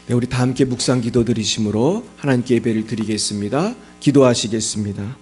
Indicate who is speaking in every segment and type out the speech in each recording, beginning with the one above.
Speaker 1: 네, 우리 다 함께 묵상 기도 드리심으로 하나님께 예배를 드리겠습니다. 기도하시겠습니다.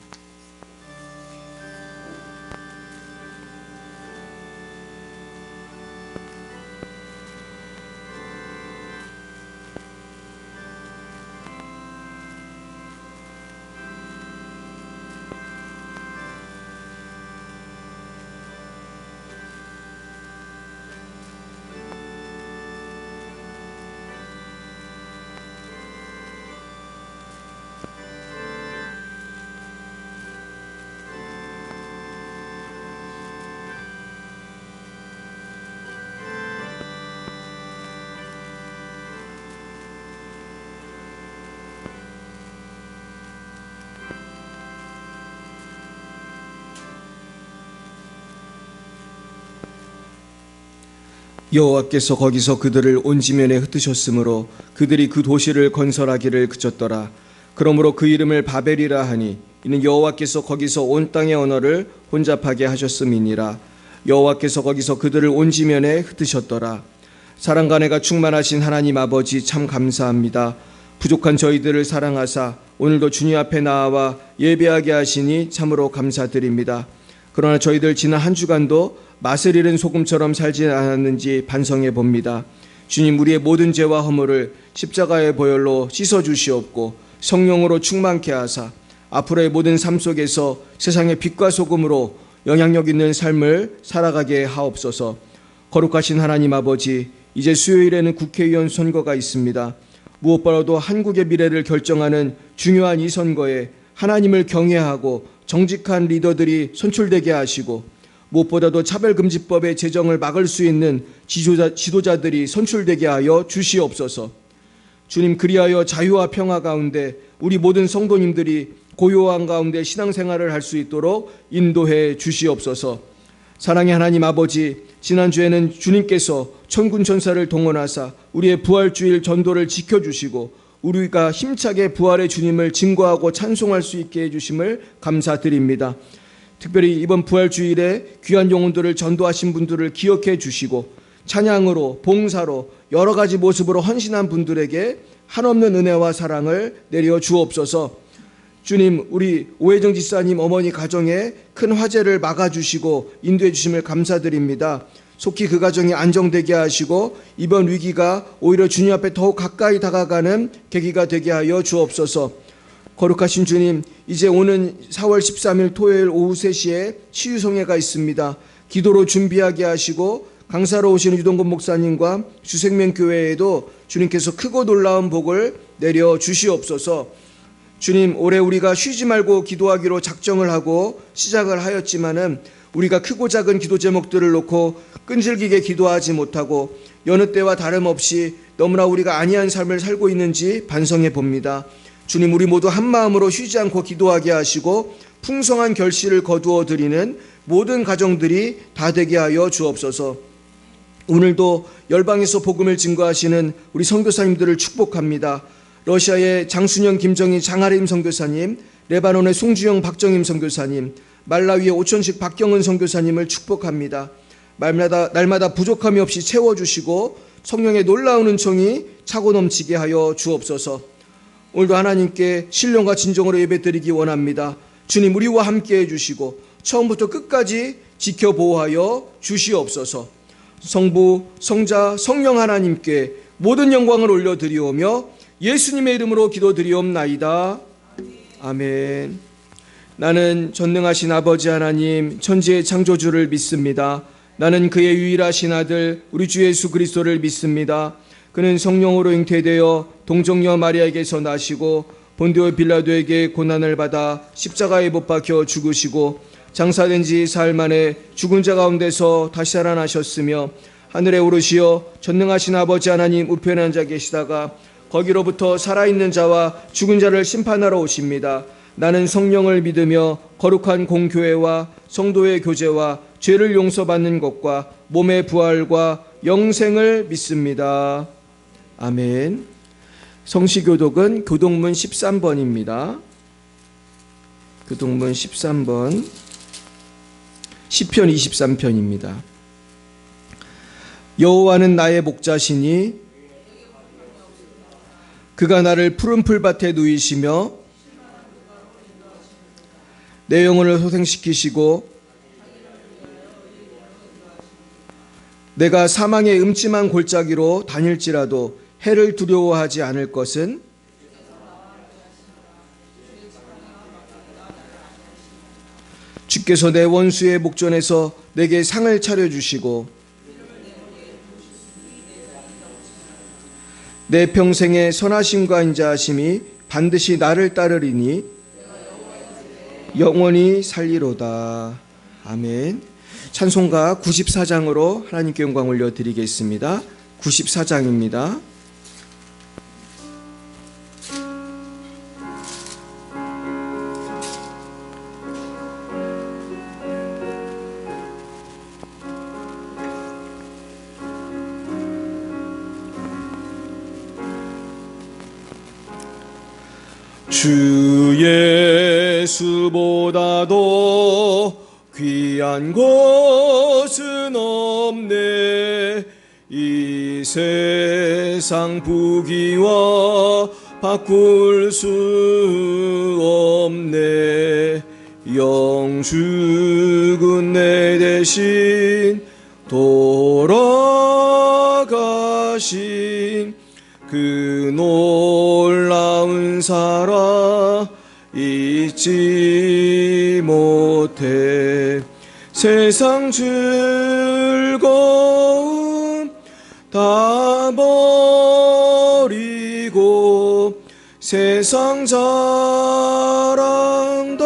Speaker 1: 여호와께서 거기서 그들을 온 지면에 흩으셨으므로 그들이 그 도시를 건설하기를 그쳤더라. 그러므로 그 이름을 바벨이라 하니 이는 여호와께서 거기서 온 땅의 언어를 혼잡하게 하셨음이니라. 여호와께서 거기서 그들을 온 지면에 흩으셨더라. 사랑과 은혜가 충만하신 하나님 아버지, 참 감사합니다. 부족한 저희들을 사랑하사 오늘도 주님 앞에 나와 예배하게 하시니 참으로 감사드립니다. 그러나 저희들 지난 한 주간도 맛을 잃은 소금처럼 살지 않았는지 반성해 봅니다. 주님, 우리의 모든 죄와 허물을 십자가의 보혈로 씻어 주시옵고 성령으로 충만케 하사 앞으로의 모든 삶 속에서 세상의 빛과 소금으로 영향력 있는 삶을 살아가게 하옵소서. 거룩하신 하나님 아버지, 이제 수요일에는 국회의원 선거가 있습니다. 무엇보다도 한국의 미래를 결정하는 중요한 이 선거에 하나님을 경외하고 정직한 리더들이 선출되게 하시고 무엇보다도 차별금지법의 제정을 막을 수 있는 지도자들이 선출되게 하여 주시옵소서. 주님, 그리하여 자유와 평화 가운데 우리 모든 성도님들이 고요한 가운데 신앙생활을 할 수 있도록 인도해 주시옵소서. 사랑의 하나님 아버지, 지난주에는 주님께서 천군 천사를 동원하사 우리의 부활주일 전도를 지켜주시고 우리가 힘차게 부활의 주님을 증거하고 찬송할 수 있게 해주심을 감사드립니다. 특별히 이번 부활주일에 귀한 영혼들을 전도하신 분들을 기억해 주시고 찬양으로, 봉사로 여러 가지 모습으로 헌신한 분들에게 한없는 은혜와 사랑을 내려 주옵소서. 주님, 우리 오혜정 지사님 어머니 가정에 큰 화재를 막아주시고 인도해 주심을 감사드립니다. 속히 그 가정이 안정되게 하시고 이번 위기가 오히려 주님 앞에 더욱 가까이 다가가는 계기가 되게 하여 주옵소서. 거룩하신 주님, 이제 오는 4월 13일 토요일 오후 3시에 치유성회가 있습니다. 기도로 준비하게 하시고 강사로 오시는 유동근 목사님과 주생명교회에도 주님께서 크고 놀라운 복을 내려 주시옵소서. 주님, 올해 우리가 쉬지 말고 기도하기로 작정을 하고 시작을 하였지만은 우리가 크고 작은 기도 제목들을 놓고 끈질기게 기도하지 못하고 여느 때와 다름없이 너무나 우리가 안이한 삶을 살고 있는지 반성해 봅니다. 주님, 우리 모두 한 마음으로 쉬지 않고 기도하게 하시고 풍성한 결실을 거두어 드리는 모든 가정들이 다 되게 하여 주옵소서. 오늘도 열방에서 복음을 증거하시는 우리 선교사님들을 축복합니다. 러시아의 장순영, 김정희, 장하림 선교사님, 레바논의 송주영, 박정임 선교사님, 말라위의 오천식, 박경은 선교사님을 축복합니다. 날마다 부족함이 없이 채워주시고 성령의 놀라운 은총이 차고 넘치게 하여 주옵소서. 오늘도 하나님께 신령과 진정으로 예배드리기 원합니다. 주님, 우리와 함께 해주시고 처음부터 끝까지 지켜보호하여 주시옵소서. 성부, 성자, 성령 하나님께 모든 영광을 올려드리오며 예수님의 이름으로 기도드리옵나이다. 아멘. 나는 전능하신 아버지 하나님, 천지의 창조주를 믿습니다. 나는 그의 유일하신 아들 우리 주 예수 그리스도를 믿습니다. 그는 성령으로 잉태되어 동정녀 마리아에게서 나시고 본디오 빌라도에게 고난을 받아 십자가에 못 박혀 죽으시고 장사된 지 사흘 만에 죽은 자 가운데서 다시 살아나셨으며 하늘에 오르시어 전능하신 아버지 하나님 우편에 앉아 계시다가 거기로부터 살아있는 자와 죽은 자를 심판하러 오십니다. 나는 성령을 믿으며 거룩한 공교회와 성도의 교제와 죄를 용서받는 것과 몸의 부활과 영생을 믿습니다. 아멘. 성시교독은 교독문 13번입니다. 교독문 13번, 시편 23편입니다. 여호와는 나의 목자시니 그가 나를 푸른 풀밭에 누이시며 내 영혼을 소생시키시고 내가 사망의 음침한 골짜기로 다닐지라도 해를 두려워하지 않을 것은 주께서 내 원수의 목전에서 내게 상을 차려주시고 내 평생의 선하심과 인자하심이 반드시 나를 따르리니 영원히 살리로다. 아멘. 찬송가 94장으로 하나님께 영광 올려드리겠습니다. 94장입니다. 주 예수보다도 귀한 것은 없네. 이 세상 부귀와 바꿀 수 없네. 영주군 내 대신 돌아가신 그 놀라운 사랑 잊지 못해. 세상 즐거움 다 버리고 세상 자랑 다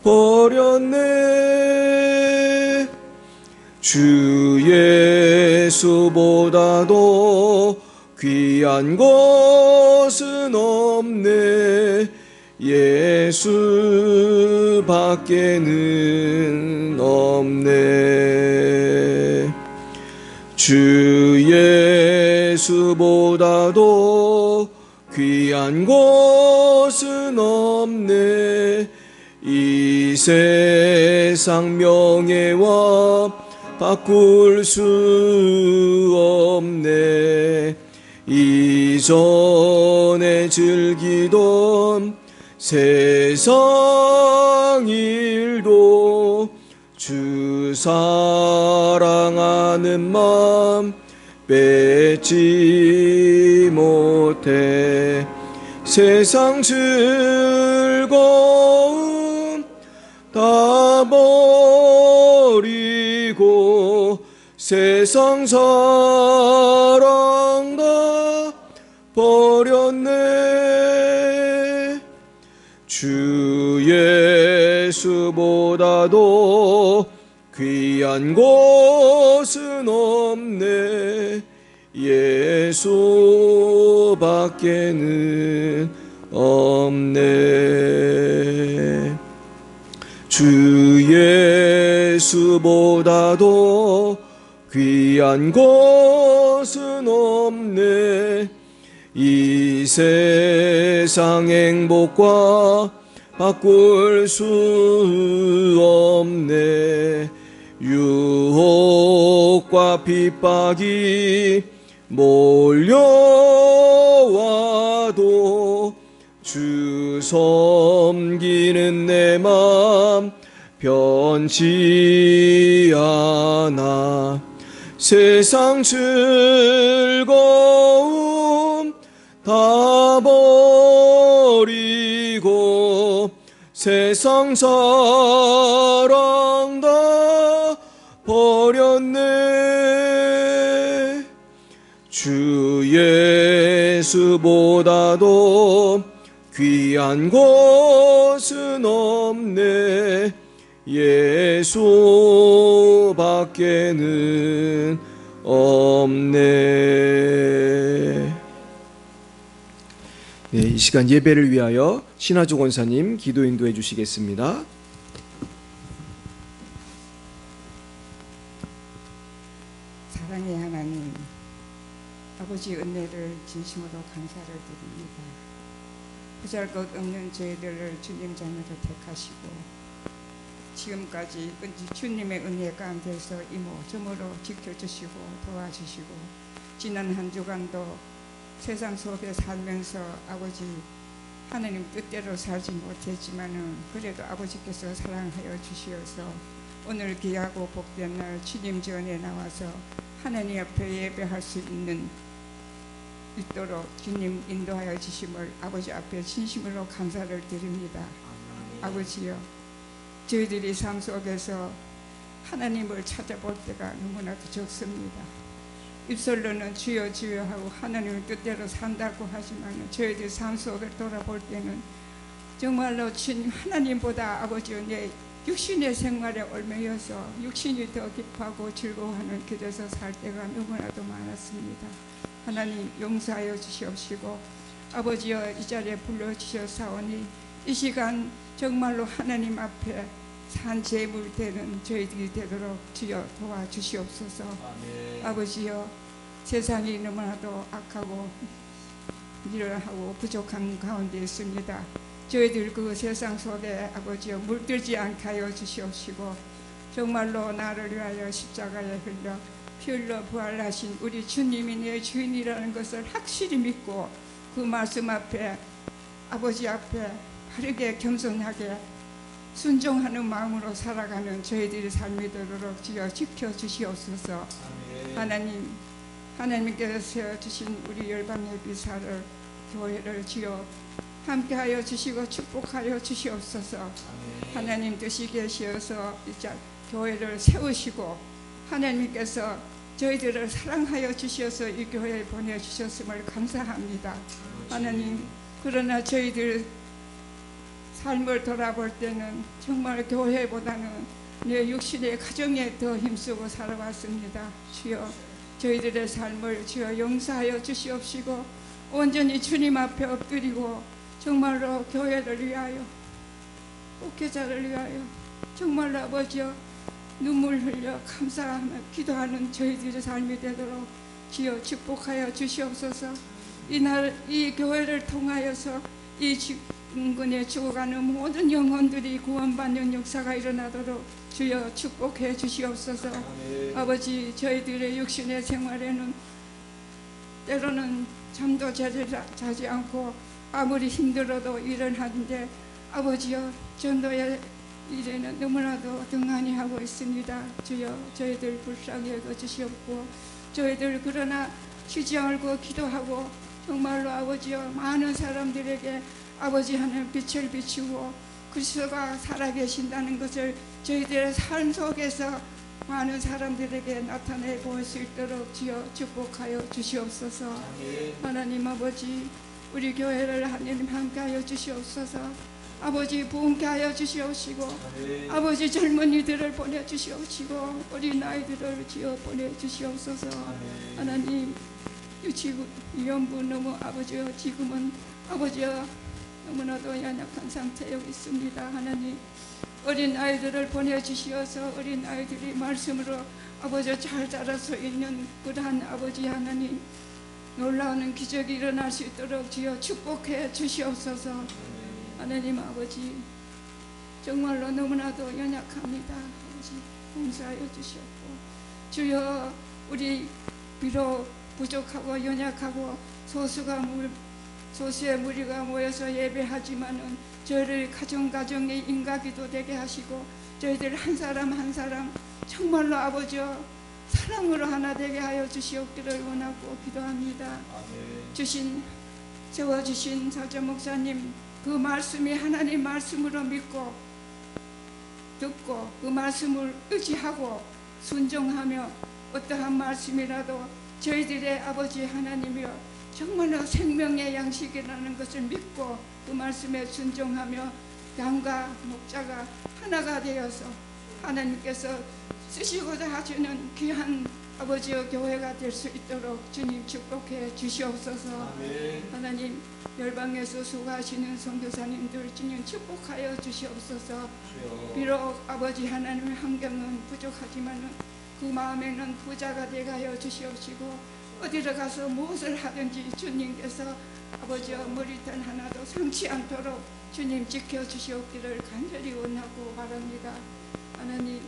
Speaker 1: 버렸네. 주 예수보다도 귀한 것은 없네. 예수밖에는 없네. 주 예수보다도 귀한 것은 없네. 이 세상 명예와 바꿀 수 없네. 이전에 즐기던 세상 일도 주 사랑하는 마음 뺏지 못해. 세상 즐거움 다 버리고 세상 사랑 다 버렸네. 주 예수보다도 귀한 것은 없네. 예수밖에는 없네. 주 예수보다도 귀한 것은 없네. 이 세상 행복과 바꿀 수 없네. 유혹과 핍박이 몰려와도 주 섬기는 내 맘 변치 않아. 세상 즐거움 다 버리고 세상 사랑 다 버렸네. 주 예수보다도 귀한 것은 없네. 예수밖에는 없네. 네, 이 시간 예배를 위하여 신하주 권사님 기도 인도해 주시겠습니다.
Speaker 2: 사랑의 하나님, 아버지 은혜를 진심으로 감사를 드립니다. 보잘것없는 저희들을 주님 자녀로 택하시고 지금까지 주님의 은혜 가운데서 이모저모로 지켜주시고 도와주시고 지난 한 주간도 세상 속에 살면서 아버지 하나님 뜻대로 살지 못했지만은 그래도 아버지께서 사랑하여 주시어서 오늘 귀하고 복된 날 주님 전에 나와서 하나님 앞에 예배할 수 있도록 주님 인도하여 주심을 아버지 앞에 진심으로 감사를 드립니다. 아버지요, 저희들이 삶 속에서 하나님을 찾아볼 때가 너무나도 적습니다. 입술로는 주여 주여 하고 하나님의 뜻대로 산다고 하지만 저희들 삶 속을 돌아볼 때는 정말로 주님 하나님보다 아버지 내 육신의 생활에 얽매여서 육신이 더 기뻐하고 즐거워하는 길에서 살 때가 너무나도 많았습니다. 하나님 용서하여 주시옵시고 아버지여 이 자리에 불러주셨사오니 이 시간 정말로 하나님 앞에 산 제물 되는 저희들이 되도록 주여 도와주시옵소서. 아멘. 아버지여 세상이 너무나도 악하고 미련하고 부족한 가운데 있습니다. 저희들 그 세상 속에 아버지여 물들지 않게 하여 주시옵시고 정말로 나를 위하여 십자가에 흘려 피 흘려 부활하신 우리 주님이 내 주인이라는 것을 확실히 믿고 그 말씀 앞에 아버지 앞에 바르게 겸손하게 순종하는 마음으로 살아가는 저희들의 삶이 되도록 주여 지켜주시옵소서. 하나님, 하나님께서 세워주신 우리 열방의 비사를 교회를 주여 함께하여 주시고 축복하여 주시옵소서. 하나님 뜻이 계시어서 이제 교회를 세우시고 하나님께서 저희들을 사랑하여 주셔서 이 교회에 보내주셨음을 감사합니다. 하나님, 그러나 저희들 삶을 돌아볼 때는 정말 교회보다는 내 육신의 가정에 더 힘쓰고 살아왔습니다. 주여 저희들의 삶을 주여 용서하여 주시옵시고 온전히 주님 앞에 엎드리고 정말로 교회를 위하여 목회자를 위하여 정말로 아버지여 눈물 흘려 감사하며 기도하는 저희들의 삶이 되도록 주여 축복하여 주시옵소서. 이날 이 교회를 통하여서 이 인근에 죽어가는 모든 영혼들이 구원받는 역사가 일어나도록 주여 축복해 주시옵소서. 아버지 저희들의 육신의 생활에는 때로는 잠도 자지 않고 아무리 힘들어도 일을 하는데 아버지여 전도의 일에는 너무나도 등한히 하고 있습니다. 주여 저희들 불쌍히 여겨주시옵고 저희들 그러나 쉬지 않고 기도하고 정말로 아버지여 많은 사람들에게 아버지 하나님 빛을 비추고 그리스도가 살아계신다는 것을 저희들의 삶 속에서 많은 사람들에게 나타내 보일 수 있도록 주여 축복하여 주시옵소서. 하나님 아버지 우리 교회를 하나님 함께하여 주시옵소서. 아버지 부흥케 하여 주시옵시고 아버지 젊은이들을 보내주시옵시고 어린 아이들을 지어 보내주시옵소서. 하나님 유치원부 너무 아버지여 지금은 아버지여 너무나도 연약한 상태에 있습니다. 하나님 어린 아이들을 보내주시어서 어린 아이들이 말씀으로 아버지 잘 자랄 수 있는 그러한 아버지 하나님 놀라운 기적이 일어날 수 있도록 주여 축복해 주시옵소서. 하나님 아버지 정말로 너무나도 연약합니다. 아버지 용서하여 주시옵고 주여 우리 비록 부족하고 연약하고 소수의 무리가 모여서 예배하지만은 저희를 가정의 인가기도 되게 하시고 저희들 한 사람 한 사람 정말로 아버지여 사랑으로 하나 되게 하여 주시옵기를 원하고 기도합니다. 세워주신 사자 목사님 그 말씀이 하나님 말씀으로 믿고 듣고 그 말씀을 의지하고 순종하며 어떠한 말씀이라도 저희들의 아버지 하나님이여 정말로 생명의 양식이라는 것을 믿고 그 말씀에 순종하며 양과 목자가 하나가 되어서 하나님께서 쓰시고자 하시는 귀한 아버지의 교회가 될 수 있도록 주님 축복해 주시옵소서. 하나님 열방에서 수고하시는 선교사님들 주님 축복하여 주시옵소서. 비록 아버지 하나님의 환경은 부족하지만 그 마음에는 부자가 되게 하여 주시옵시고 어디를 가서 무엇을 하든지 주님께서 아버지와 머리털 하나도 상치 않도록 주님 지켜주시옵기를 간절히 원하고 바랍니다. 하나님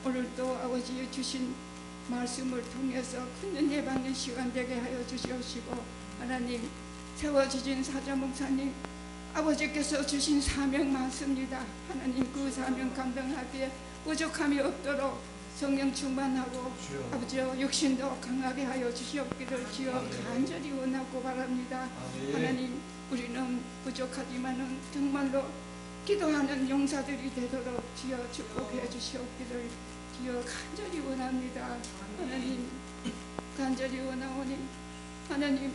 Speaker 2: 오늘도 아버지 주신 말씀을 통해서 큰 은혜 받는 시간 되게 하여 주시옵시고 하나님 세워주신 사자 목사님 아버지께서 주신 사명 많습니다. 하나님 그 사명 감당하기에 부족함이 없도록 성령 충만하고 아버지여 육신도 강하게 하여 주시옵기를 주여 간절히 원하고 바랍니다. 하나님 우리는 부족하지만은 정말로 기도하는 용사들이 되도록 주여 축복해 주시옵기를 주여 간절히 원합니다. 하나님 간절히 원하오니 하나님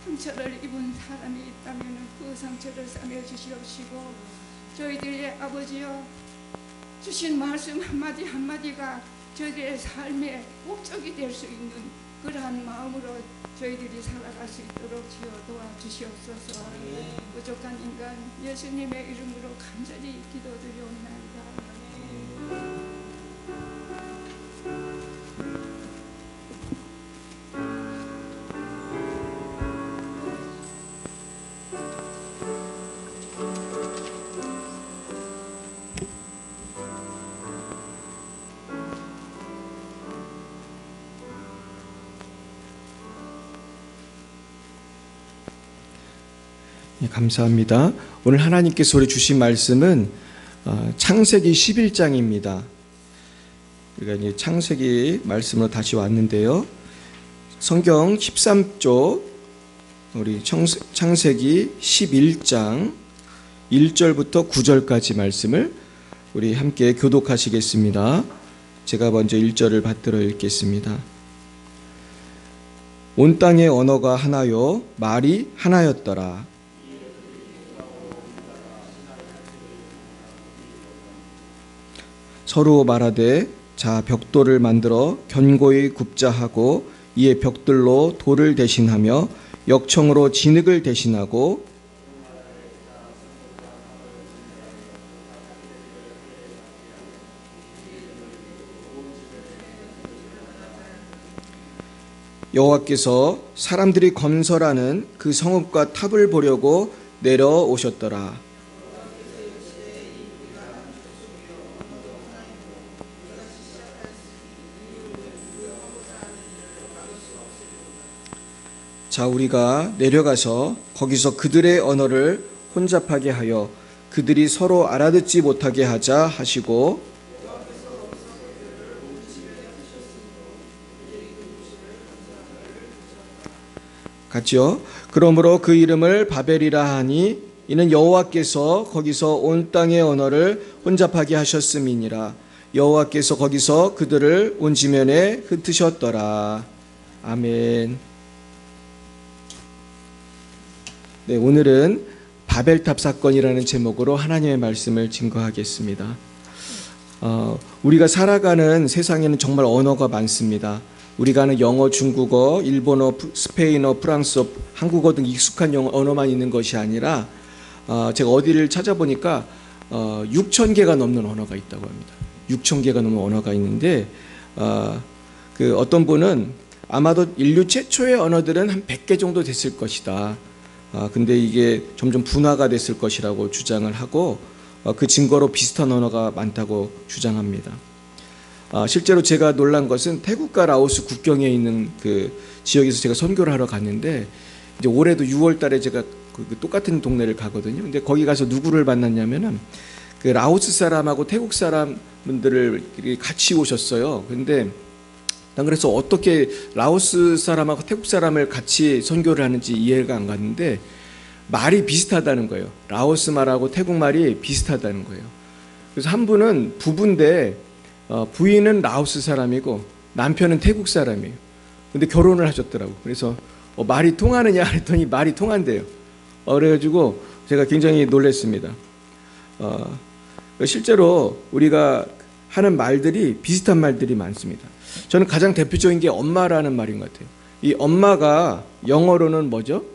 Speaker 2: 상처를 입은 사람이 있다면 그 상처를 싸매 주시옵시고 저희들의 아버지여 주신 말씀 한마디 한마디가 저희들의 삶의 목적이 될 수 있는 그러한 마음으로 저희들이 살아갈 수 있도록 주여 도와주시옵소서. 부족한 인간 예수님의 이름으로 간절히 기도드리옵나이다.
Speaker 1: 예, 감사합니다. 오늘 하나님께서 우리 주신 말씀은 창세기 11장입니다. 우리가 이제 창세기 말씀으로 다시 왔는데요. 성경 13쪽 우리 창세기 11장 1절부터 9절까지 말씀을 우리 함께 교독하시겠습니다. 제가 먼저 1절을 받들어 읽겠습니다. 온 땅의 언어가 하나요 말이 하나였더라. 서로 말하되 자 벽돌을 만들어 견고히 굽자 하고 이에 벽돌로 돌을 대신하며 역청으로 진흙을 대신하고 여호와께서 사람들이 건설하는 그 성읍과 탑을 보려고 내려오셨더라. 자, 우리가 내려가서 거기서 그들의 언어를 혼잡하게 하여 그들이 서로 알아듣지 못하게 하자 하시고 같이요. 그러므로 그 이름을 바벨이라 하니 이는 여호와께서 거기서 온 땅의 언어를 혼잡하게 하셨음이니라. 여호와께서 거기서 그들을 온 지면에 흩으셨더라. 아멘. 네, 오늘은 바벨탑 사건이라는 제목으로 하나님의 말씀을 증거하겠습니다. 우리가 살아가는 세상에는 정말 언어가 많습니다. 우리가 아는 영어, 중국어, 일본어, 스페인어, 프랑스어, 한국어 등 익숙한 언어만 있는 것이 아니라 제가 어디를 찾아보니까 6,000개가 넘는 언어가 있다고 합니다. 6,000개가 넘는 언어가 있는데 그 어떤 분은 아마도 인류 최초의 언어들은 한 100개 정도 됐을 것이다. 근데 이게 점점 분화가 됐을 것이라고 주장을 하고 그 증거로 비슷한 언어가 많다고 주장합니다. 실제로 제가 놀란 것은 태국과 라오스 국경에 있는 그 지역에서 제가 선교를 하러 갔는데 이제 올해도 6월 달에 제가 그 똑같은 동네를 가거든요. 근데 거기 가서 누구를 만났냐면은 그 라오스 사람하고 태국 사람들을 같이 오셨어요. 근데 난 그래서 어떻게 라오스 사람하고 태국 사람을 같이 선교를 하는지 이해가 안 갔는데 말이 비슷하다는 거예요. 라오스 말하고 태국 말이 비슷하다는 거예요. 그래서 한 분은 부부인데 부인은 라오스 사람이고 남편은 태국 사람이에요. 근데 결혼을 하셨더라고. 그래서 말이 통하느냐 했더니 말이 통한대요. 그래가지고 제가 굉장히 놀랐습니다. 실제로 우리가 하는 말들이 비슷한 말들이 많습니다. 저는 가장 대표적인 게 엄마라는 말인 것 같아요. 이 엄마가 영어로는 뭐죠?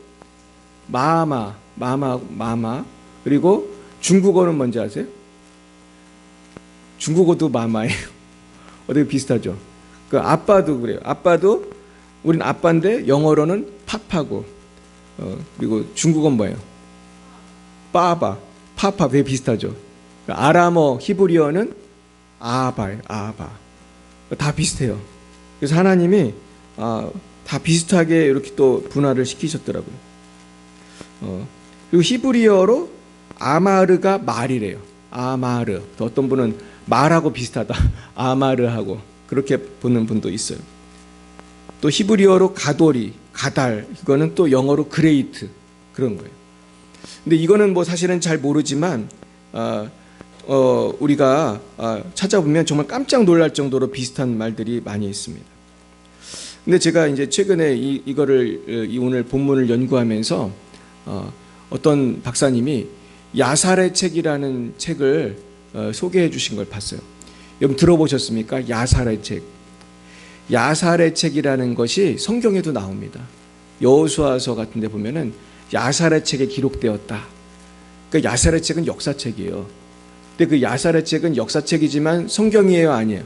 Speaker 1: 마마. 그리고 중국어는 뭔지 아세요? 중국어도 마마예요. 어떻게 비슷하죠? 그 아빠도 그래요. 아빠도 우린 아빠인데 영어로는 파파고 그리고 중국어는 뭐예요? 파파 되게 비슷하죠. 아람어 히브리어는 아바예요. 아바. 다 비슷해요. 그래서 하나님이 다 비슷하게 이렇게 또 분화를 시키셨더라고요. 그리고 히브리어로 아마르가 말이래요. 아마르. 또 어떤 분은 말하고 비슷하다. 아마르하고 그렇게 보는 분도 있어요. 또 히브리어로 가돌이, 가달. 이거는 또 영어로 그레이트. 그런 거예요. 근데 이거는 뭐 사실은 잘 모르지만 우리가 찾아보면 정말 깜짝 놀랄 정도로 비슷한 말들이 많이 있습니다. 근데 제가 이제 최근에 이거를 오늘 본문을 연구하면서 어떤 박사님이 야살의 책이라는 책을 소개해 주신 걸 봤어요. 여러분 들어보셨습니까? 야살의 책. 야살의 책이라는 것이 성경에도 나옵니다. 여호수아서 같은 데 보면은 야살의 책에 기록되었다. 그러니까 야살의 책은 역사책이에요. 근데 그 야살의 책은 역사책이지만 성경이에요, 아니에요?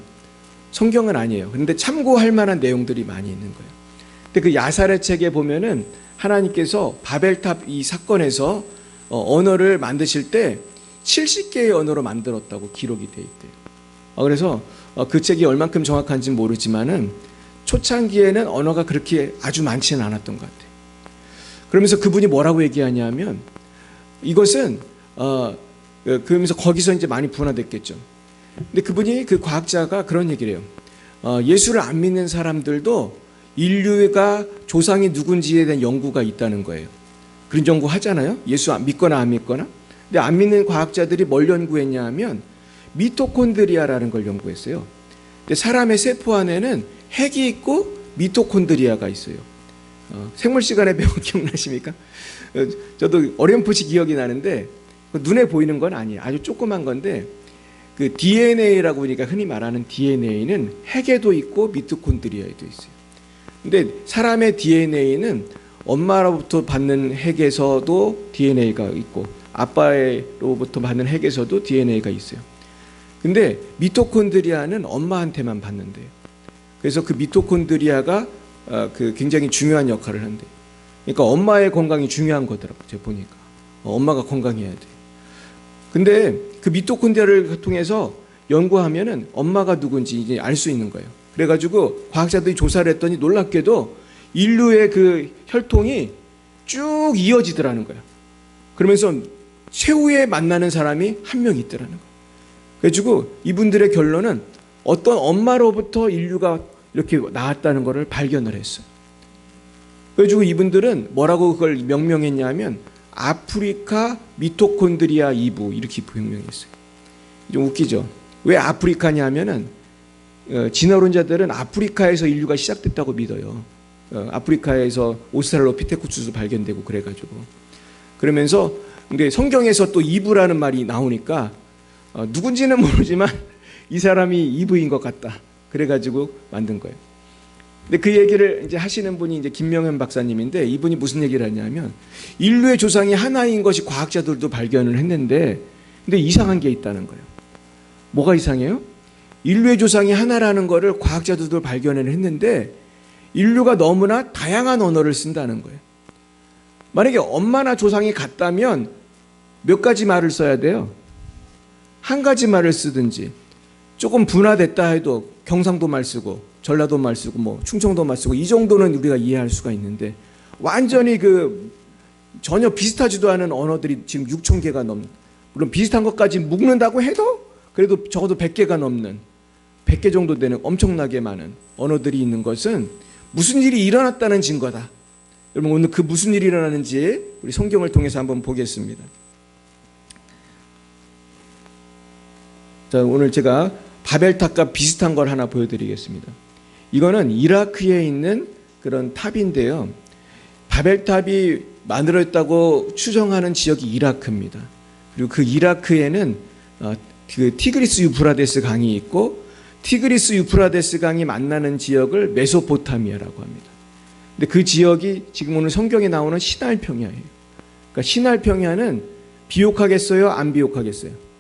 Speaker 1: 성경은 아니에요. 그런데 참고할 만한 내용들이 많이 있는 거예요. 근데 그 야살의 책에 보면은 하나님께서 바벨탑 이 사건에서 언어를 만드실 때 70개의 언어로 만들었다고 기록이 돼 있대요. 그래서 그 책이 얼만큼 정확한지는 모르지만은 초창기에는 언어가 그렇게 아주 많지는 않았던 것 같아요. 그러면서 그분이 뭐라고 얘기하냐면 이것은 그러면서 거기서 이제 많이 분화됐겠죠. 근데 그분이 그 과학자가 그런 얘기를 해요. 예수를 안 믿는 사람들도 인류가 조상이 누군지에 대한 연구가 있다는 거예요. 그런 연구 하잖아요. 예수 믿거나 안 믿거나. 근데 안 믿는 과학자들이 뭘 연구했냐 하면 미토콘드리아라는 걸 연구했어요. 근데 사람의 세포 안에는 핵이 있고 미토콘드리아가 있어요. 생물 시간에 배운 기억나십니까? 저도 어렴풋이 기억이 나는데 눈에 보이는 건 아니에요. 아주 조그만 건데 그 DNA라고 우리가 흔히 말하는 DNA는 핵에도 있고 미토콘드리아에도 있어요. 근데 사람의 DNA는 엄마로부터 받는 핵에서도 DNA가 있고 아빠로부터 받는 핵에서도 DNA가 있어요. 근데 미토콘드리아는 엄마한테만 받는데요. 그래서 그 미토콘드리아가 그 굉장히 중요한 역할을 한대요. 그러니까 엄마의 건강이 중요한 거더라고요. 제가 보니까. 엄마가 건강해야 돼요. 근데 그 미토콘드리아를 통해서 연구하면은 엄마가 누군지 이제 알 수 있는 거예요. 그래가지고 과학자들이 조사를 했더니 놀랍게도 인류의 그 혈통이 쭉 이어지더라는 거예요. 그러면서 최후에 만나는 사람이 한 명 있더라는 거예요. 그래가지고 이분들의 결론은 어떤 엄마로부터 인류가 이렇게 나왔다는 것을 발견을 했어요. 그래가지고 이분들은 뭐라고 그걸 명명했냐면 아프리카 미토콘드리아 이브 이렇게 명명했어요. 좀 웃기죠. 왜 아프리카냐 하면은 진화론자들은 아프리카에서 인류가 시작됐다고 믿어요. 아프리카에서 오스트랄로피테쿠스도 발견되고 그래가지고 그러면서 근데 성경에서 또 이브라는 말이 나오니까 누군지는 모르지만 이 사람이 이브인 것 같다. 그래가지고 만든 거예요. 근데 그 얘기를 이제 하시는 분이 이제 김명현 박사님인데 이분이 무슨 얘기를 하냐면 인류의 조상이 하나인 것이 과학자들도 발견을 했는데 근데 이상한 게 있다는 거예요. 뭐가 이상해요? 인류의 조상이 하나라는 거를 과학자들도 발견을 했는데 인류가 너무나 다양한 언어를 쓴다는 거예요. 만약에 엄마나 조상이 같다면 몇 가지 말을 써야 돼요? 한 가지 말을 쓰든지 조금 분화됐다 해도 경상도 말 쓰고 전라도 말 쓰고 뭐 충청도 말 쓰고 이 정도는 우리가 이해할 수가 있는데 완전히 그 전혀 비슷하지도 않은 언어들이 지금 6,000개가 넘는 물론 비슷한 것까지 묶는다고 해도 그래도 적어도 100개가 넘는 100개 정도 되는 엄청나게 많은 언어들이 있는 것은 무슨 일이 일어났다는 증거다. 여러분 오늘 그 무슨 일이 일어나는지 우리 성경을 통해서 한번 보겠습니다. 자, 오늘 제가 바벨탑과 비슷한 걸 하나 보여드리겠습니다. 이거는 이라크에 있는 그런 탑인데요. 바벨탑이 만들어졌다고 추정하는 지역이 이라크입니다. 그리고 그 이라크에는 그 티그리스 유프라데스 강이 있고 티그리스 유프라데스 강이 만나는 지역을 메소포타미아라고 합니다. 근데 그 지역이 지금 오늘 성경에 나오는 시날 평야예요. 그러니까 시날 평야는 비옥하겠어요? 안 비옥하겠어요?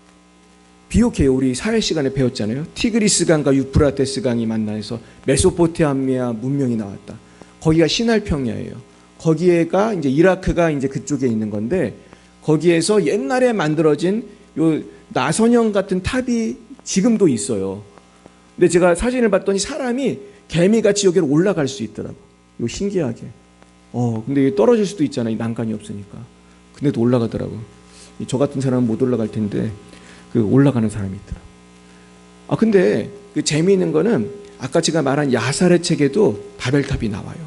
Speaker 1: 비옥해요. 우리 사회 시간에 배웠잖아요. 티그리스 강과 유프라테스 강이 만나서 메소포타미아 문명이 나왔다. 거기가 시날 평야예요. 거기에가 이제 이라크가 이제 그쪽에 있는 건데 거기에서 옛날에 만들어진 요 나선형 같은 탑이 지금도 있어요. 근데 제가 사진을 봤더니 사람이 개미같이 여기로 올라갈 수 있더라고. 이거 신기하게. 근데 이게 떨어질 수도 있잖아요. 난간이 없으니까. 근데도 올라가더라고. 저 같은 사람은 못 올라갈 텐데 그 올라가는 사람이 있더라고. 근데 그 재미있는 거는 아까 제가 말한 야살의 책에도 바벨탑이 나와요.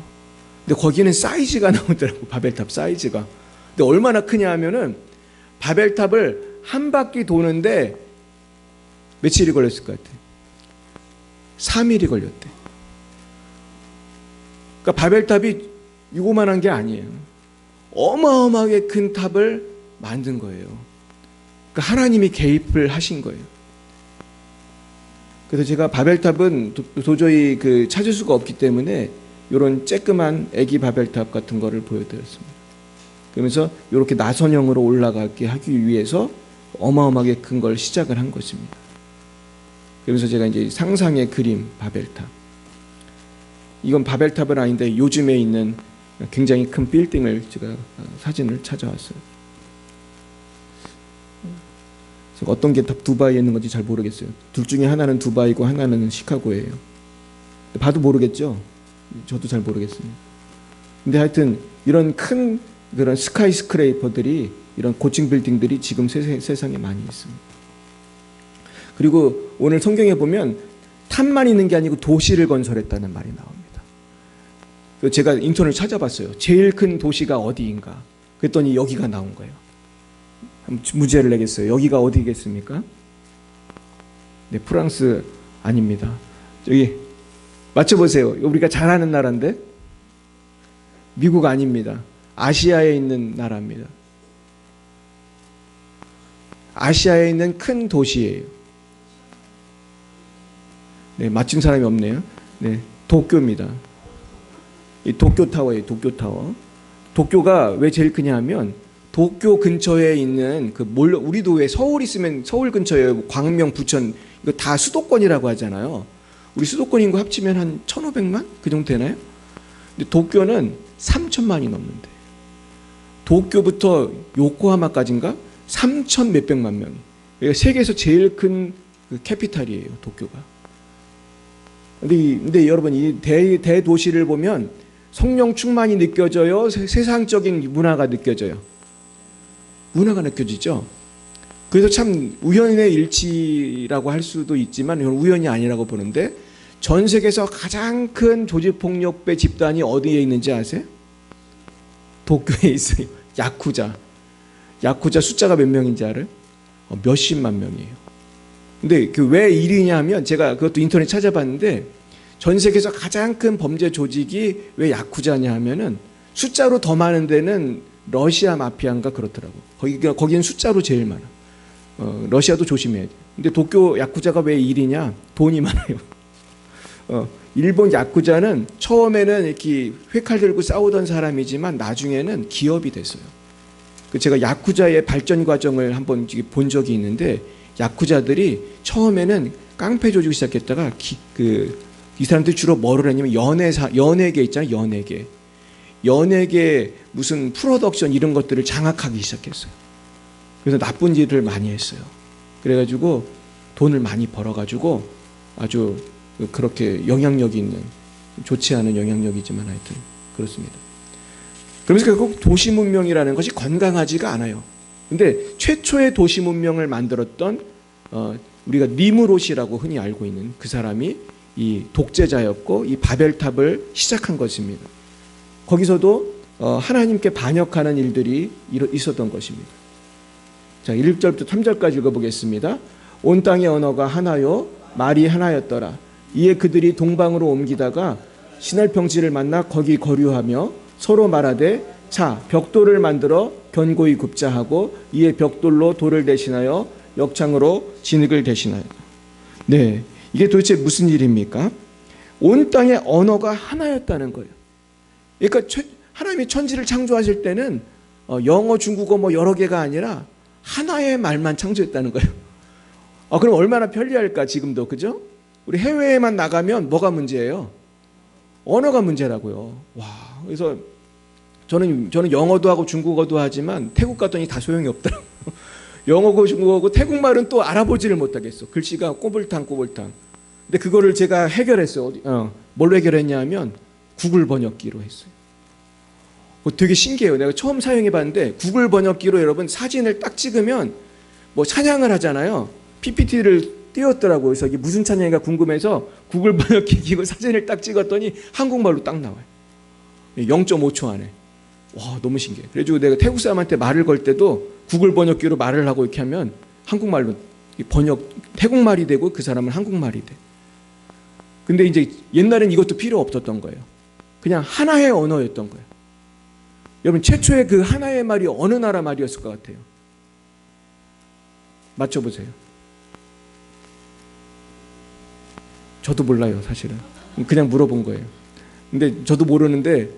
Speaker 1: 근데 거기는 사이즈가 나오더라고. 바벨탑 사이즈가. 근데 얼마나 크냐 하면은 바벨탑을 한 바퀴 도는데 며칠이 걸렸을 것 같아? 3일이 걸렸대. 그러니까 바벨탑이 요거만한 게 아니에요. 어마어마하게 큰 탑을 만든 거예요. 그러니까 하나님이 개입을 하신 거예요. 그래서 제가 바벨탑은 도저히 찾을 수가 없기 때문에 이런 쬐끄만 애기 바벨탑 같은 거를 보여드렸습니다. 그러면서 이렇게 나선형으로 올라가게 하기 위해서 어마어마하게 큰 걸 시작을 한 것입니다. 그러면서 제가 이제 상상의 그림 바벨탑. 이건 바벨탑은 아닌데 요즘에 있는 굉장히 큰 빌딩을 제가 사진을 찾아왔어요. 어떤 게 두바이에 있는 건지 잘 모르겠어요. 둘 중에 하나는 두바이고 하나는 시카고예요. 봐도 모르겠죠? 저도 잘 모르겠습니다. 근데 하여튼 이런 큰 그런 스카이스크레이퍼들이 이런 고층 빌딩들이 지금 세상에 많이 있습니다. 그리고 오늘 성경에 보면 탑만 있는 게 아니고 도시를 건설했다는 말이 나옵니다. 제가 인터넷을 찾아봤어요. 제일 큰 도시가 어디인가? 그랬더니 여기가 나온 거예요. 문제를 내겠어요. 여기가 어디겠습니까? 네, 프랑스 아닙니다. 저기 맞춰보세요. 우리가 잘 아는 나라인데 미국 아닙니다. 아시아에 있는 나라입니다. 아시아에 있는 큰 도시예요. 네, 맞춘 사람이 없네요. 네, 도쿄입니다. 이 도쿄타워예요. 도쿄타워. 도쿄가 왜 제일 크냐 하면 도쿄 근처에 있는 우리도 왜 서울 있으면 서울 근처에 광명, 부천 이거 다 수도권이라고 하잖아요. 우리 수도권 인구 합치면 한 1,500만? 그 정도 되나요? 근데 도쿄는 3,000만이 넘는데 도쿄부터 요코하마까지인가 3,000 몇백만 명이. 그러니까 세계에서 제일 큰 캐피탈이에요. 도쿄가. 근데 여러분 이 대도시를 보면 성령 충만이 느껴져요? 세상적인 문화가 느껴져요? 문화가 느껴지죠? 그래서 참 우연의 일치라고 할 수도 있지만 이건 우연이 아니라고 보는데 전 세계에서 가장 큰 조직폭력배 집단이 어디에 있는지 아세요? 도쿄에 있어요. 야쿠자. 야쿠자 숫자가 몇 명인지 알아요? 몇십만 명이에요. 근데 왜 1위냐 하면 제가 그것도 인터넷 찾아봤는데 전 세계에서 가장 큰 범죄 조직이 왜 야쿠자냐 하면은 숫자로 더 많은 데는 러시아 마피아인가 그렇더라고. 거기는 숫자로 제일 많아. 러시아도 조심해야 돼. 근데 도쿄 야쿠자가 왜 1위냐? 돈이 많아요. 일본 야쿠자는 처음에는 이렇게 회칼 들고 싸우던 사람이지만 나중에는 기업이 됐어요. 제가 야쿠자의 발전 과정을 한번 본 적이 있는데 야쿠자들이 처음에는 깡패 조직을 시작했다가 이 사람들이 주로 뭐를 했냐면 연예계 있잖아요. 연예계 무슨 프로덕션 이런 것들을 장악하기 시작했어요. 그래서 나쁜 일을 많이 했어요. 그래가지고 돈을 많이 벌어가지고 아주 그렇게 영향력이 있는, 좋지 않은 영향력이지만 하여튼 그렇습니다. 그러면서 결국 도시 문명이라는 것이 건강하지가 않아요. 근데 최초의 도시 문명을 만들었던 우리가 니무롯이라고 흔히 알고 있는 그 사람이 이 독재자였고 이 바벨탑을 시작한 것입니다. 거기서도 하나님께 반역하는 일들이 있었던 것입니다. 자, 1절부터 3절까지 읽어보겠습니다. 온 땅의 언어가 하나요 말이 하나였더라. 이에 그들이 동방으로 옮기다가 신할평지를 만나 거기 거류하며 서로 말하되 자 벽돌을 만들어 견고히 굽자 하고 이에 벽돌로 돌을 대신하여 역창으로 진흙을 대신하여. 네, 이게 도대체 무슨 일입니까? 온 땅의 언어가 하나였다는 거예요. 그러니까 하나님이 천지를 창조하실 때는 영어, 중국어 뭐 여러 개가 아니라 하나의 말만 창조했다는 거예요. 그럼 얼마나 편리할까 지금도, 그죠? 우리 해외에만 나가면 뭐가 문제예요? 언어가 문제라고요. 와, 그래서 저는 영어도 하고 중국어도 하지만 태국 갔더니 다 소용이 없더라고요. 영어고 중국어고 태국말은 또 알아보지를 못하겠어. 글씨가 꼬불탕. 근데 그거를 제가 해결했어요. 뭘로 해결했냐 하면 구글 번역기로 했어요. 되게 신기해요. 내가 처음 사용해 봤는데 구글 번역기로 여러분 사진을 딱 찍으면 뭐 찬양을 하잖아요. PPT를 띄웠더라고요. 그래서 이게 무슨 찬양인가 궁금해서 구글 번역기 키고 사진을 딱 찍었더니 한국말로 딱 나와요. 0.5초 안에. 와, 너무 신기해. 그래가지고 내가 태국 사람한테 말을 걸 때도 구글 번역기로 말을 하고 이렇게 하면 한국말로 태국말이 되고 그 사람은 한국말이 돼. 근데 이제 옛날엔 이것도 필요 없었던 거예요. 그냥 하나의 언어였던 거예요. 여러분, 최초의 그 하나의 말이 어느 나라 말이었을 것 같아요? 맞춰보세요. 저도 몰라요, 사실은. 그냥 물어본 거예요. 근데 저도 모르는데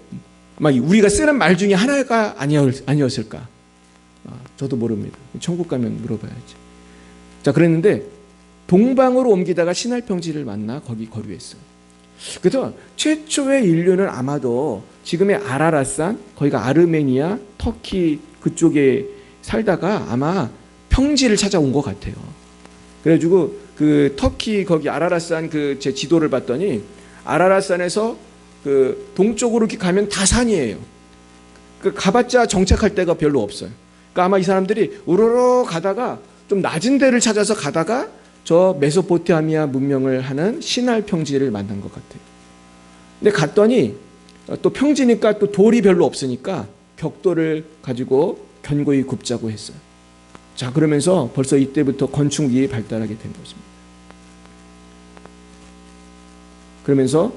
Speaker 1: 막 우리가 쓰는 말 중에 하나가 아니었을까? 저도 모릅니다. 천국 가면 물어봐야지. 자, 그랬는데 동방으로 옮기다가 신할평지를 만나 거기 거류했어요. 그래서 최초의 인류는 아마도 지금의 아라라산, 거기가 아르메니아, 터키 그쪽에 살다가 아마 평지를 찾아온 것 같아요. 그래가지고 그 터키 거기 아라라산 그 제 지도를 봤더니 아라라산에서 그 동쪽으로 이렇게 가면 다 산이에요. 그 가봤자 정착할 데가 별로 없어요. 그러니까 아마 이 사람들이 우르르 가다가 좀 낮은 데를 찾아서 가다가 저 메소포타미아 문명을 하는 시날 평지를 만난 것 같아요. 근데 갔더니 또 평지니까 또 돌이 별로 없으니까 벽돌을 가지고 견고히 굽자고 했어요. 자, 그러면서 벌써 이때부터 건축이 발달하게 된 것입니다. 그러면서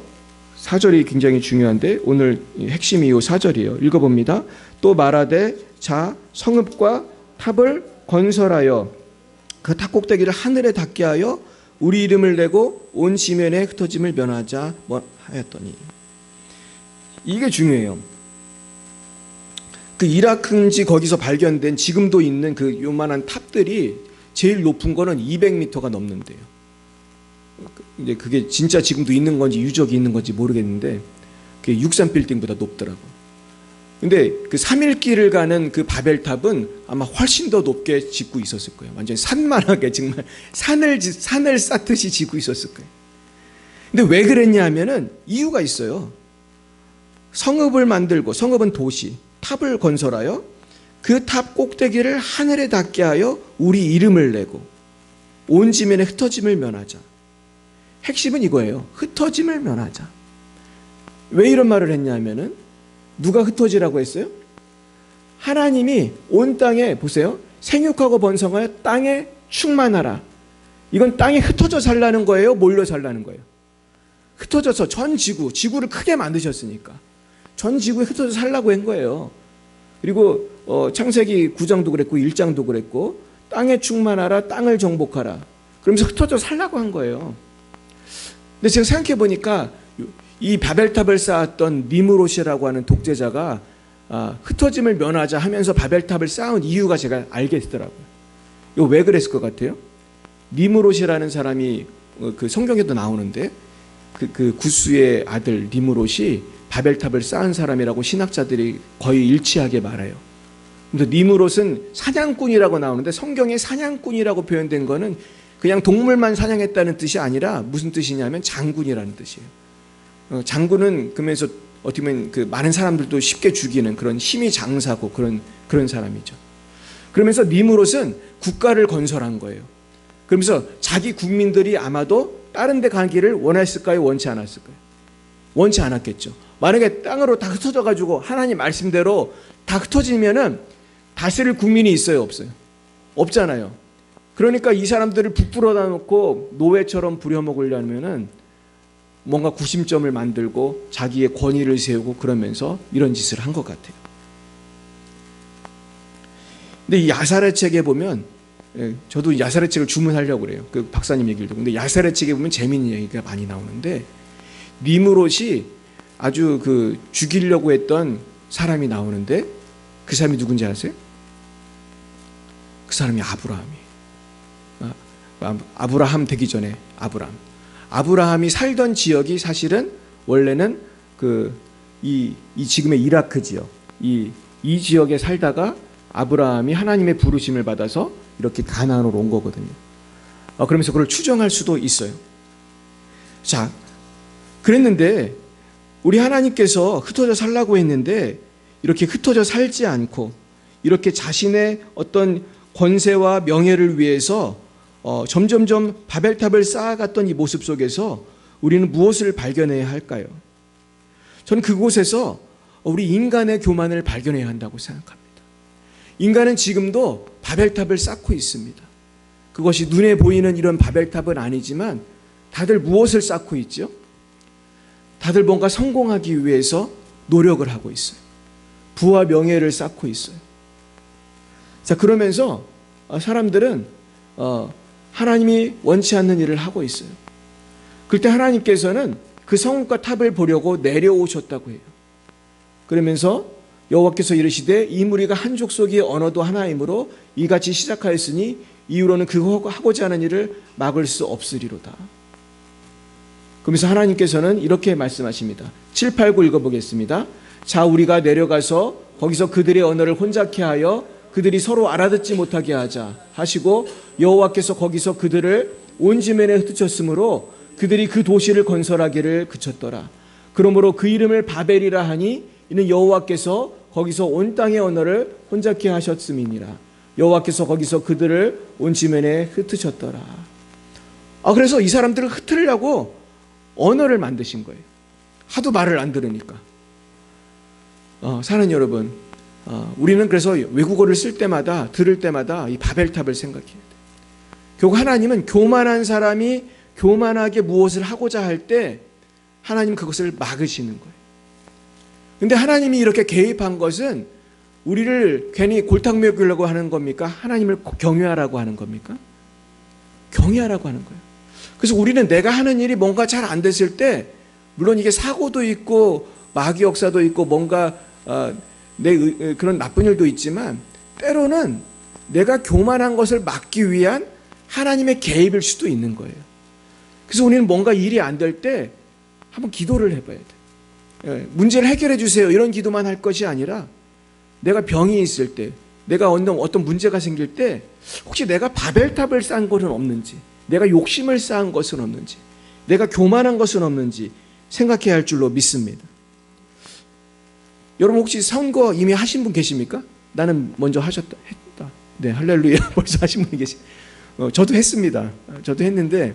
Speaker 1: 4절이 굉장히 중요한데 오늘 핵심이 이 4절이에요. 읽어봅니다. 또 말하되 자 성읍과 탑을 건설하여 그 탑 꼭대기를 하늘에 닿게 하여 우리 이름을 내고 온 지면에 흩어짐을 면하자 하였더니, 이게 중요해요. 그 이라크인지 거기서 발견된 지금도 있는 그 요만한 탑들이 제일 높은 거는 200m가 넘는데요. 이제 그게 진짜 지금도 있는 건지 유적이 있는 건지 모르겠는데 그게 63빌딩보다 높더라고요. 근데 그 3일길을 가는 그 바벨탑은 아마 훨씬 더 높게 짓고 있었을 거예요. 완전히 산만하게 정말 산을 쌓듯이 짓고 있었을 거예요. 근데 왜 그랬냐 하면은 이유가 있어요. 성읍을 만들고, 성읍은 도시, 탑을 건설하여 그 탑 꼭대기를 하늘에 닿게 하여 우리 이름을 내고 온 지면에 흩어짐을 면하자. 핵심은 이거예요. 흩어짐을 면하자. 왜 이런 말을 했냐면은 누가 흩어지라고 했어요? 하나님이 온 땅에, 보세요, 생육하고 번성하여 땅에 충만하라. 이건 땅에 흩어져 살라는 거예요? 몰려 살라는 거예요? 흩어져서 전 지구를 크게 만드셨으니까 전 지구에 흩어져 살라고 한 거예요. 그리고 창세기 9장도 그랬고 1장도 그랬고 땅에 충만하라, 땅을 정복하라. 그러면서 흩어져 살라고 한 거예요. 근데 제가 생각해 보니까 이 바벨탑을 쌓았던 니므롯이라고 하는 독재자가 흩어짐을 면하자 하면서 바벨탑을 쌓은 이유가 제가 알겠더라고요. 이거 왜 그랬을 것 같아요? 니므롯이라는 사람이 그 성경에도 나오는데 그 구스의 아들 니므롯이 바벨탑을 쌓은 사람이라고 신학자들이 거의 일치하게 말해요. 그래서 니므롯은 사냥꾼이라고 나오는데 성경에 사냥꾼이라고 표현된 거는 그냥 동물만 사냥했다는 뜻이 아니라 무슨 뜻이냐면 장군이라는 뜻이에요. 장군은 그러면서 어떻게 보면 그 많은 사람들도 쉽게 죽이는 그런 힘이 장사고 그런 사람이죠. 그러면서 니므롯은 국가를 건설한 거예요. 그러면서 자기 국민들이 아마도 다른 데 가기를 원했을까요? 원치 않았을까요? 원치 않았겠죠. 만약에 땅으로 다 흩어져 가지고 하나님 말씀대로 다 흩어지면은 다스릴 국민이 있어요, 없어요? 없잖아요. 그러니까 이 사람들을 부풀어다 놓고 노예처럼 부려먹으려면은 뭔가 구심점을 만들고 자기의 권위를 세우고 그러면서 이런 짓을 한 것 같아요. 근데 이 야사렛 책에 보면, 저도 야사렛 책을 주문하려고 그래요. 그 박사님 얘기를 듣고. 근데 야사렛 책에 보면 재미있는 얘기가 많이 나오는데 니므롯이 아주 그 죽이려고 했던 사람이 나오는데 그 사람이 누군지 아세요? 그 사람이 아브라함 되기 전에 아브라함이 살던 지역이 사실은 원래는 이 지금의 이라크 지역, 이 지역에 살다가 아브라함이 하나님의 부르심을 받아서 이렇게 가나안으로 온 거거든요. 그러면서 그걸 추정할 수도 있어요. 자, 그랬는데 우리 하나님께서 흩어져 살라고 했는데 이렇게 흩어져 살지 않고 이렇게 자신의 어떤 권세와 명예를 위해서 점점점 바벨탑을 쌓아갔던 이 모습 속에서 우리는 무엇을 발견해야 할까요? 저는 그곳에서 우리 인간의 교만을 발견해야 한다고 생각합니다. 인간은 지금도 바벨탑을 쌓고 있습니다. 그것이 눈에 보이는 이런 바벨탑은 아니지만 다들 무엇을 쌓고 있죠? 다들 뭔가 성공하기 위해서 노력을 하고 있어요. 부와 명예를 쌓고 있어요. 자, 그러면서 사람들은 하나님이 원치 않는 일을 하고 있어요. 그때 하나님께서는 그 성읍과 탑을 보려고 내려오셨다고 해요. 그러면서 여호와께서 이르시되 이 무리가 한 족속이 언어도 하나이므로 이같이 시작하였으니 이후로는 그 하고자 하는 일을 막을 수 없으리로다. 그러면서 하나님께서는 이렇게 말씀하십니다. 7, 8, 9 읽어보겠습니다. 자, 우리가 내려가서 거기서 그들의 언어를 혼잡케 하여 그들이 서로 알아듣지 못하게 하자 하시고 여호와께서 거기서 그들을 온 지면에 흩으셨으므로 그들이 그 도시를 건설하기를 그쳤더라. 그러므로 그 이름을 바벨이라 하니 이는 여호와께서 거기서 온 땅의 언어를 혼잡케 하셨음이니라. 여호와께서 거기서 그들을 온 지면에 흩으셨더라. 그래서 이 사람들을 흩으려고 언어를 만드신 거예요. 하도 말을 안 들으니까. 사는 여러분, 우리는 그래서 외국어를 쓸 때마다 들을 때마다 이 바벨탑을 생각해야 돼요. 결국 하나님은 교만한 사람이 교만하게 무엇을 하고자 할 때 하나님 그것을 막으시는 거예요. 근데 하나님이 이렇게 개입한 것은 우리를 괜히 골탕 먹이려고 하는 겁니까? 하나님을 경외하라고 하는 겁니까? 경외하라고 하는 거예요. 그래서 우리는 내가 하는 일이 뭔가 잘 안 됐을 때 물론 이게 사고도 있고 마귀 역사도 있고 뭔가 그런 나쁜 일도 있지만 때로는 내가 교만한 것을 막기 위한 하나님의 개입일 수도 있는 거예요. 그래서 우리는 뭔가 일이 안 될 때 한번 기도를 해봐야 돼요. 문제를 해결해 주세요 이런 기도만 할 것이 아니라 내가 병이 있을 때 내가 어떤 문제가 생길 때 혹시 내가 바벨탑을 쌓은 것은 없는지 내가 욕심을 쌓은 것은 없는지 내가 교만한 것은 없는지 생각해야 할 줄로 믿습니다. 여러분 혹시 선거 이미 하신 분 계십니까? 나는 먼저 했다. 네, 할렐루야. 벌써 하신 분이 계시. 저도 했습니다. 저도 했는데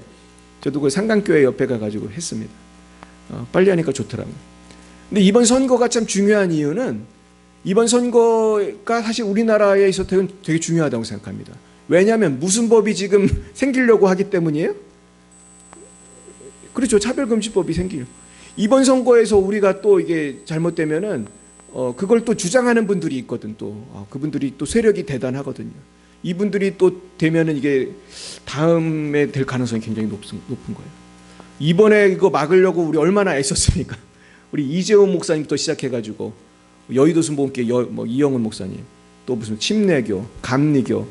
Speaker 1: 저도 그 상강교회 옆에 가가지고 했습니다. 빨리 하니까 좋더라고요. 근데 이번 선거가 참 중요한 이유는 이번 선거가 사실 우리나라에 있어서 되게 중요하다고 생각합니다. 왜냐하면 무슨 법이 지금 생기려고 하기 때문이에요? 그렇죠. 차별금지법이 생기려고. 이번 선거에서 우리가 또 이게 잘못되면은 그걸 또 주장하는 분들이 있거든. 또 그분들이 또 세력이 대단하거든요. 이분들이 또 되면은 이게 다음에 될 가능성이 굉장히 높은 거예요. 이번에 이거 막으려고 우리 얼마나 애썼습니까? 우리 이재훈 목사님부터 시작해가지고 여의도 순복음교회 이영훈 목사님, 또 무슨 침례교, 감리교,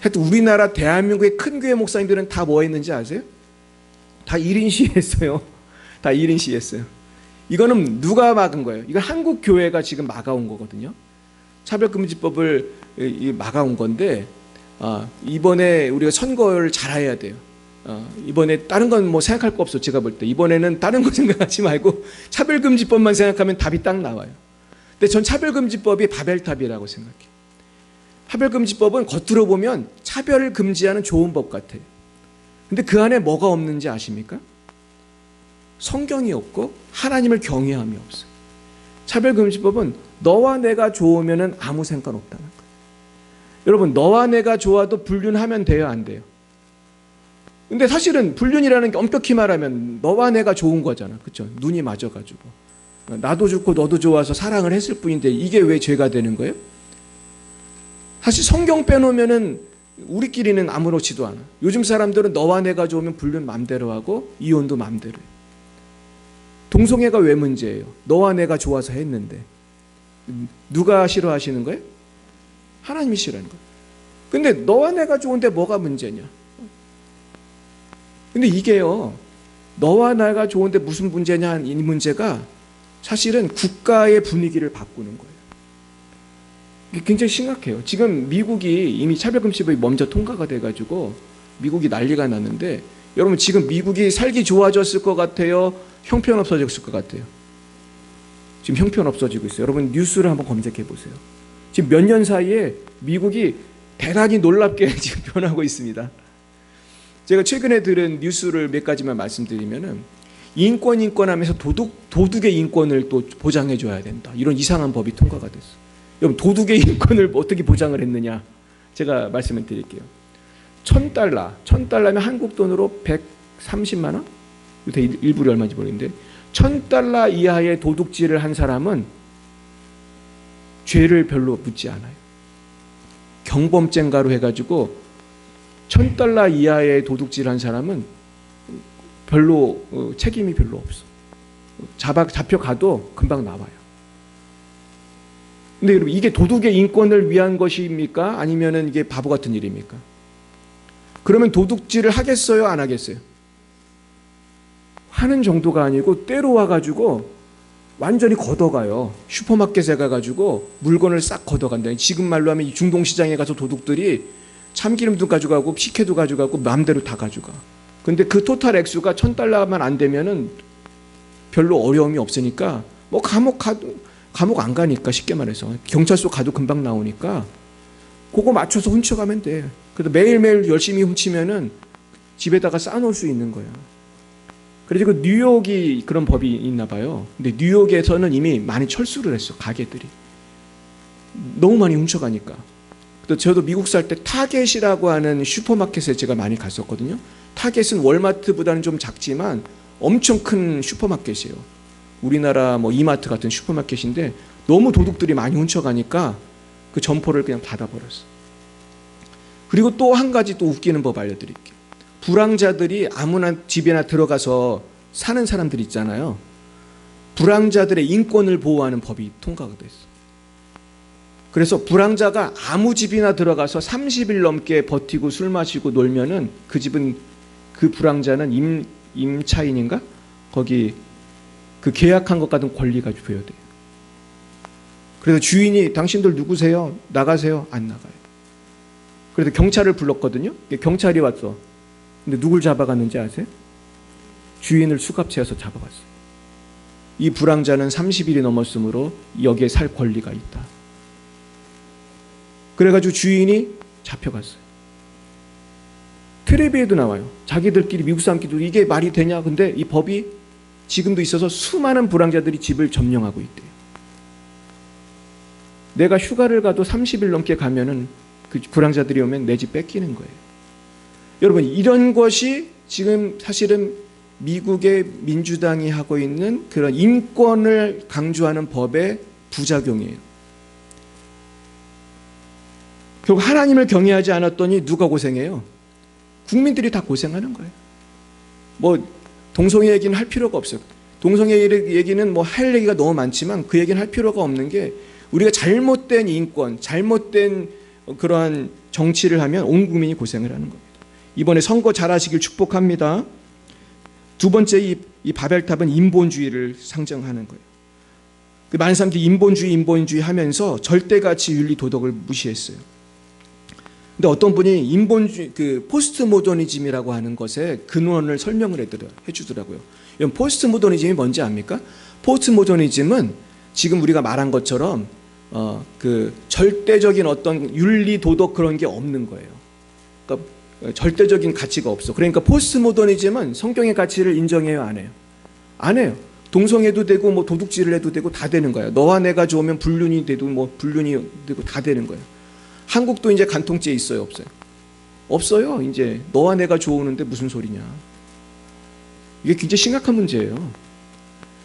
Speaker 1: 하여튼 우리나라 대한민국의 큰 교회 목사님들은 다 뭐 했는지 아세요? 다 1인 시위했어요. 다 1인 시위했어요. 이거는 누가 막은 거예요? 이건 한국 교회가 지금 막아온 거거든요. 차별금지법을 막아온 건데 이번에 우리가 선거를 잘해야 돼요. 이번에 다른 건 뭐 생각할 거 없어. 제가 볼 때 이번에는 다른 거 생각하지 말고 차별금지법만 생각하면 답이 딱 나와요. 근데 전 차별금지법이 바벨탑이라고 생각해요. 차별금지법은 겉으로 보면 차별을 금지하는 좋은 법 같아요. 근데 그 안에 뭐가 없는지 아십니까? 성경이 없고 하나님을 경외함이 없어요. 차별금지법은 너와 내가 좋으면 아무 상관없다는 거예요. 여러분 너와 내가 좋아도 불륜하면 돼요 안 돼요? 근데 사실은 불륜이라는 게 엄격히 말하면 너와 내가 좋은 거잖아. 그렇죠? 눈이 맞아가지고 나도 좋고 너도 좋아서 사랑을 했을 뿐인데 이게 왜 죄가 되는 거예요? 사실 성경 빼놓으면은 우리끼리는 아무렇지도 않아. 요즘 사람들은 너와 내가 좋으면 불륜 맘대로 하고 이혼도 맘대로 해요. 동성애가 왜 문제예요? 너와 내가 좋아서 했는데 누가 싫어하시는 거예요? 하나님이 싫어하는 거예요. 근데 너와 내가 좋은데 뭐가 문제냐? 근데 이게요, 너와 내가 좋은데 무슨 문제냐 이 문제가 사실은 국가의 분위기를 바꾸는 거예요. 이게 굉장히 심각해요. 지금 미국이 이미 차별금지법이 먼저 통과가 돼가지고 미국이 난리가 났는데 여러분 지금 미국이 살기 좋아졌을 것 같아요? 형편없어졌을 것 같아요? 지금 형편없어지고 있어요. 여러분 뉴스를 한번 검색해 보세요. 지금 몇 년 사이에 미국이 대단히 놀랍게 지금 변하고 있습니다. 제가 최근에 들은 뉴스를 몇 가지만 말씀드리면은 인권 하면서 도둑의 인권을 또 보장해 줘야 된다. 이런 이상한 법이 통과가 됐어요. 여러분 도둑의 인권을 어떻게 보장을 했느냐? 제가 말씀을 드릴게요. $1,000면 한국 돈으로 130만 원? 일불이 얼마인지 모르겠는데 $1,000 이하의 도둑질을 한 사람은 죄를 별로 묻지 않아요. 경범죄인가로 해가지고 $1,000 이하의 도둑질한 사람은 별로 책임이 별로 없어. 잡혀가도 금방 나와요. 근데 여러분 이게 도둑의 인권을 위한 것입니까? 아니면은 이게 바보 같은 일입니까? 그러면 도둑질을 하겠어요? 안 하겠어요? 하는 정도가 아니고 때로 와가지고 완전히 걷어가요. 슈퍼마켓에 가가지고 물건을 싹 걷어간다. 지금 말로 하면 이 중동시장에 가서 도둑들이 참기름도 가져가고 식혜도 가져가고 마음대로 다 가져가. 근데 그 토탈 액수가 $1,000만 안 되면은 별로 어려움이 없으니까 뭐 감옥 안 가니까 쉽게 말해서 경찰서 가도 금방 나오니까 그거 맞춰서 훔쳐가면 돼. 그래서 매일매일 열심히 훔치면은 집에다가 쌓아놓을 수 있는 거야. 그래서 뉴욕이 그런 법이 있나 봐요. 근데 뉴욕에서는 이미 많이 철수를 했어. 가게들이 너무 많이 훔쳐가니까. 또 저도 미국 살 때 타겟이라고 하는 슈퍼마켓에 제가 많이 갔었거든요. 타겟은 월마트보다는 좀 작지만 엄청 큰 슈퍼마켓이에요. 우리나라 뭐 이마트 같은 슈퍼마켓인데 너무 도둑들이 많이 훔쳐가니까 그 점포를 그냥 닫아버렸어. 그리고 또 한 가지 또 웃기는 법 알려드릴게요. 불황자들이 아무나 집에나 들어가서 사는 사람들 있잖아요. 불황자들의 인권을 보호하는 법이 통과가 됐어. 그래서 불황자가 아무 집이나 들어가서 30일 넘게 버티고 술 마시고 놀면은 그 집은 그 불황자는 임차인인가? 거기 그 계약한 것 같은 권리가 부여돼요. 그래서 주인이 당신들 누구세요? 나가세요? 안 나가요. 그래서 경찰을 불렀거든요. 경찰이 왔어. 근데 누굴 잡아갔는지 아세요? 주인을 수갑채워서 잡아갔어요. 이 불황자는 30일이 넘었으므로 여기에 살 권리가 있다. 그래가지고 주인이 잡혀갔어요. 텔레비에도 나와요. 자기들끼리 미국 사람끼리 이게 말이 되냐? 근데 이 법이 지금도 있어서 수많은 불황자들이 집을 점령하고 있대요. 내가 휴가를 가도 30일 넘게 가면은 그 불황자들이 오면 내 집 뺏기는 거예요. 여러분 이런 것이 지금 사실은 미국의 민주당이 하고 있는 그런 인권을 강조하는 법의 부작용이에요. 결국 하나님을 경외하지 않았더니 누가 고생해요? 국민들이 다 고생하는 거예요. 뭐 동성애 얘기는 할 필요가 없어요. 동성애 얘기는 뭐 할 얘기가 너무 많지만 그 얘기는 할 필요가 없는 게 우리가 잘못된 인권, 잘못된 그러한 정치를 하면 온 국민이 고생을 하는 겁니다. 이번에 선거 잘하시길 축복합니다. 두 번째 이 바벨탑은 인본주의를 상정하는 거예요. 많은 사람들이 인본주의 하면서 절대가치 윤리 도덕을 무시했어요. 근데 어떤 분이 인본주의 그 포스트 모더니즘이라고 하는 것의 근원을 설명을 해주더라고요. 포스트 모더니즘이 뭔지 압니까? 포스트 모더니즘은 지금 우리가 말한 것처럼 그 절대적인 어떤 윤리 도덕 그런 게 없는 거예요. 그러니까 절대적인 가치가 없어. 그러니까 포스트 모더니즘은 성경의 가치를 인정해요, 안 해요? 안 해요. 동성애도 되고 뭐 도둑질을 해도 되고 다 되는 거예요. 너와 내가 좋으면 불륜이 돼도 뭐 불륜이 되고 다 되는 거예요. 한국도 이제 간통죄 있어요, 없어요? 없어요. 이제 너와 내가 좋으는데 무슨 소리냐. 이게 굉장히 심각한 문제예요.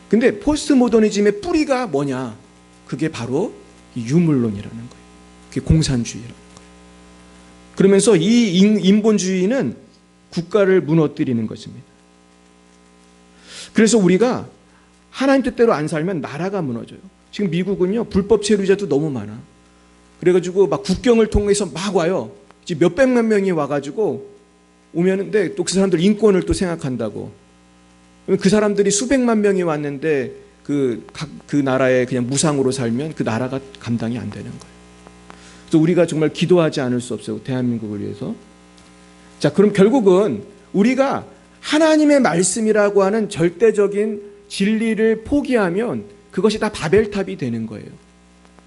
Speaker 1: 근데 포스트 모더니즘의 뿌리가 뭐냐? 그게 바로 유물론이라는 거예요. 그게 공산주의라는 거예요. 그러면서 이 인본주의는 국가를 무너뜨리는 것입니다. 그래서 우리가 하나님 뜻대로 안 살면 나라가 무너져요. 지금 미국은요, 불법 체류자도 너무 많아. 그래가지고 막 국경을 통해서 막 와요. 이제 몇백만 명이 와가지고 오면은데 또 그 사람들 인권을 또 생각한다고. 그 사람들이 수백만 명이 왔는데 그 나라에 그냥 무상으로 살면 그 나라가 감당이 안 되는 거예요. 그래서 우리가 정말 기도하지 않을 수 없어요. 대한민국을 위해서. 자, 그럼 결국은 우리가 하나님의 말씀이라고 하는 절대적인 진리를 포기하면 그것이 다 바벨탑이 되는 거예요.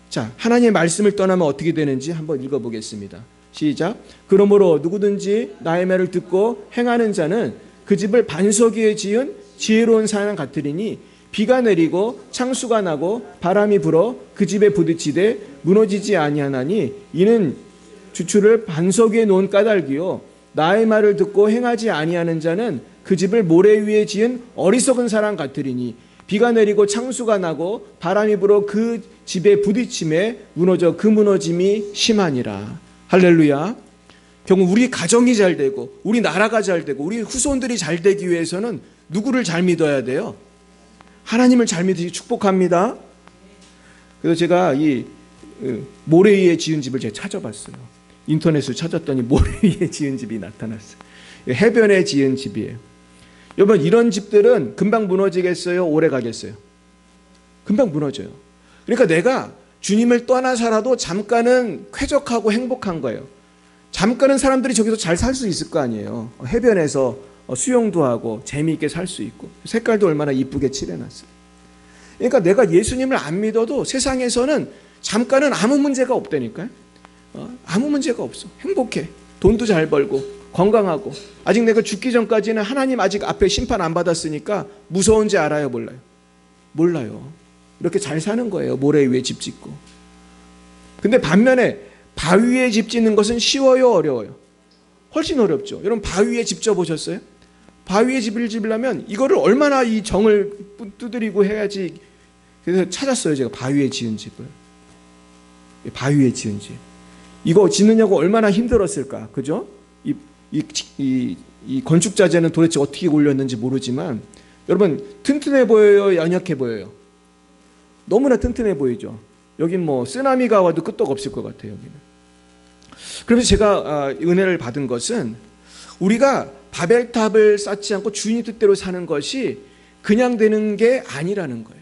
Speaker 1: 자, 하나님의 말씀을 떠나면 어떻게 되는지 한번 읽어보겠습니다. 시작. 그러므로 누구든지 나의 말을 듣고 행하는 자는 그 집을 반석 위에 지은 지혜로운 사람 같으리니 비가 내리고 창수가 나고 바람이 불어 그 집에 부딪히되 무너지지 아니하나니 이는 주추를 반석 위에 놓은 까닭이요 나의 말을 듣고 행하지 아니하는 자는 그 집을 모래 위에 지은 어리석은 사람 같으리니 비가 내리고 창수가 나고 바람이 불어 그 집에 부딪힘에 무너져 그 무너짐이 심하니라. 할렐루야. 결국 우리 가정이 잘 되고 우리 나라가 잘 되고 우리 후손들이 잘 되기 위해서는 누구를 잘 믿어야 돼요? 하나님을 잘 믿으시 축복합니다. 그래서 제가 이 모래 위에 지은 집을 제가 찾아봤어요. 인터넷으로 찾았더니 모래 위에 지은 집이 나타났어요. 해변에 지은 집이에요. 여러분, 이런 집들은 금방 무너지겠어요? 오래 가겠어요? 금방 무너져요. 그러니까 내가 주님을 떠나 살아도 잠깐은 쾌적하고 행복한 거예요. 잠깐은 사람들이 저기서 잘 살 수 있을 거 아니에요. 해변에서 수영도 하고 재미있게 살 수 있고 색깔도 얼마나 이쁘게 칠해놨어요. 그러니까 내가 예수님을 안 믿어도 세상에서는 잠깐은 아무 문제가 없다니까요. 아무 문제가 없어. 행복해. 돈도 잘 벌고 건강하고 아직 내가 죽기 전까지는 하나님 아직 앞에 심판 안 받았으니까 무서운지 알아요? 몰라요? 몰라요. 이렇게 잘 사는 거예요. 모래 위에 집 짓고. 근데 반면에 바위 위에 집 짓는 것은 쉬워요? 어려워요? 훨씬 어렵죠. 여러분 바위 위에 집 져보셨어요? 바위 위에 집을 지으려면 이거를 얼마나 이 정을 두드리고 해야지. 그래서 찾았어요. 제가 바위 위에 지은 집을. 바위 위에 지은 집. 이거 짓느냐고 얼마나 힘들었을까. 그죠? 이 건축 자재는 도대체 어떻게 올렸는지 모르지만 여러분 튼튼해 보여요? 연약해 보여요? 너무나 튼튼해 보이죠. 여긴 뭐 쓰나미가 와도 끄떡 없을 것 같아요. 여기는. 그래서 제가 은혜를 받은 것은 우리가 바벨탑을 쌓지 않고 주인의 뜻대로 사는 것이 그냥 되는 게 아니라는 거예요.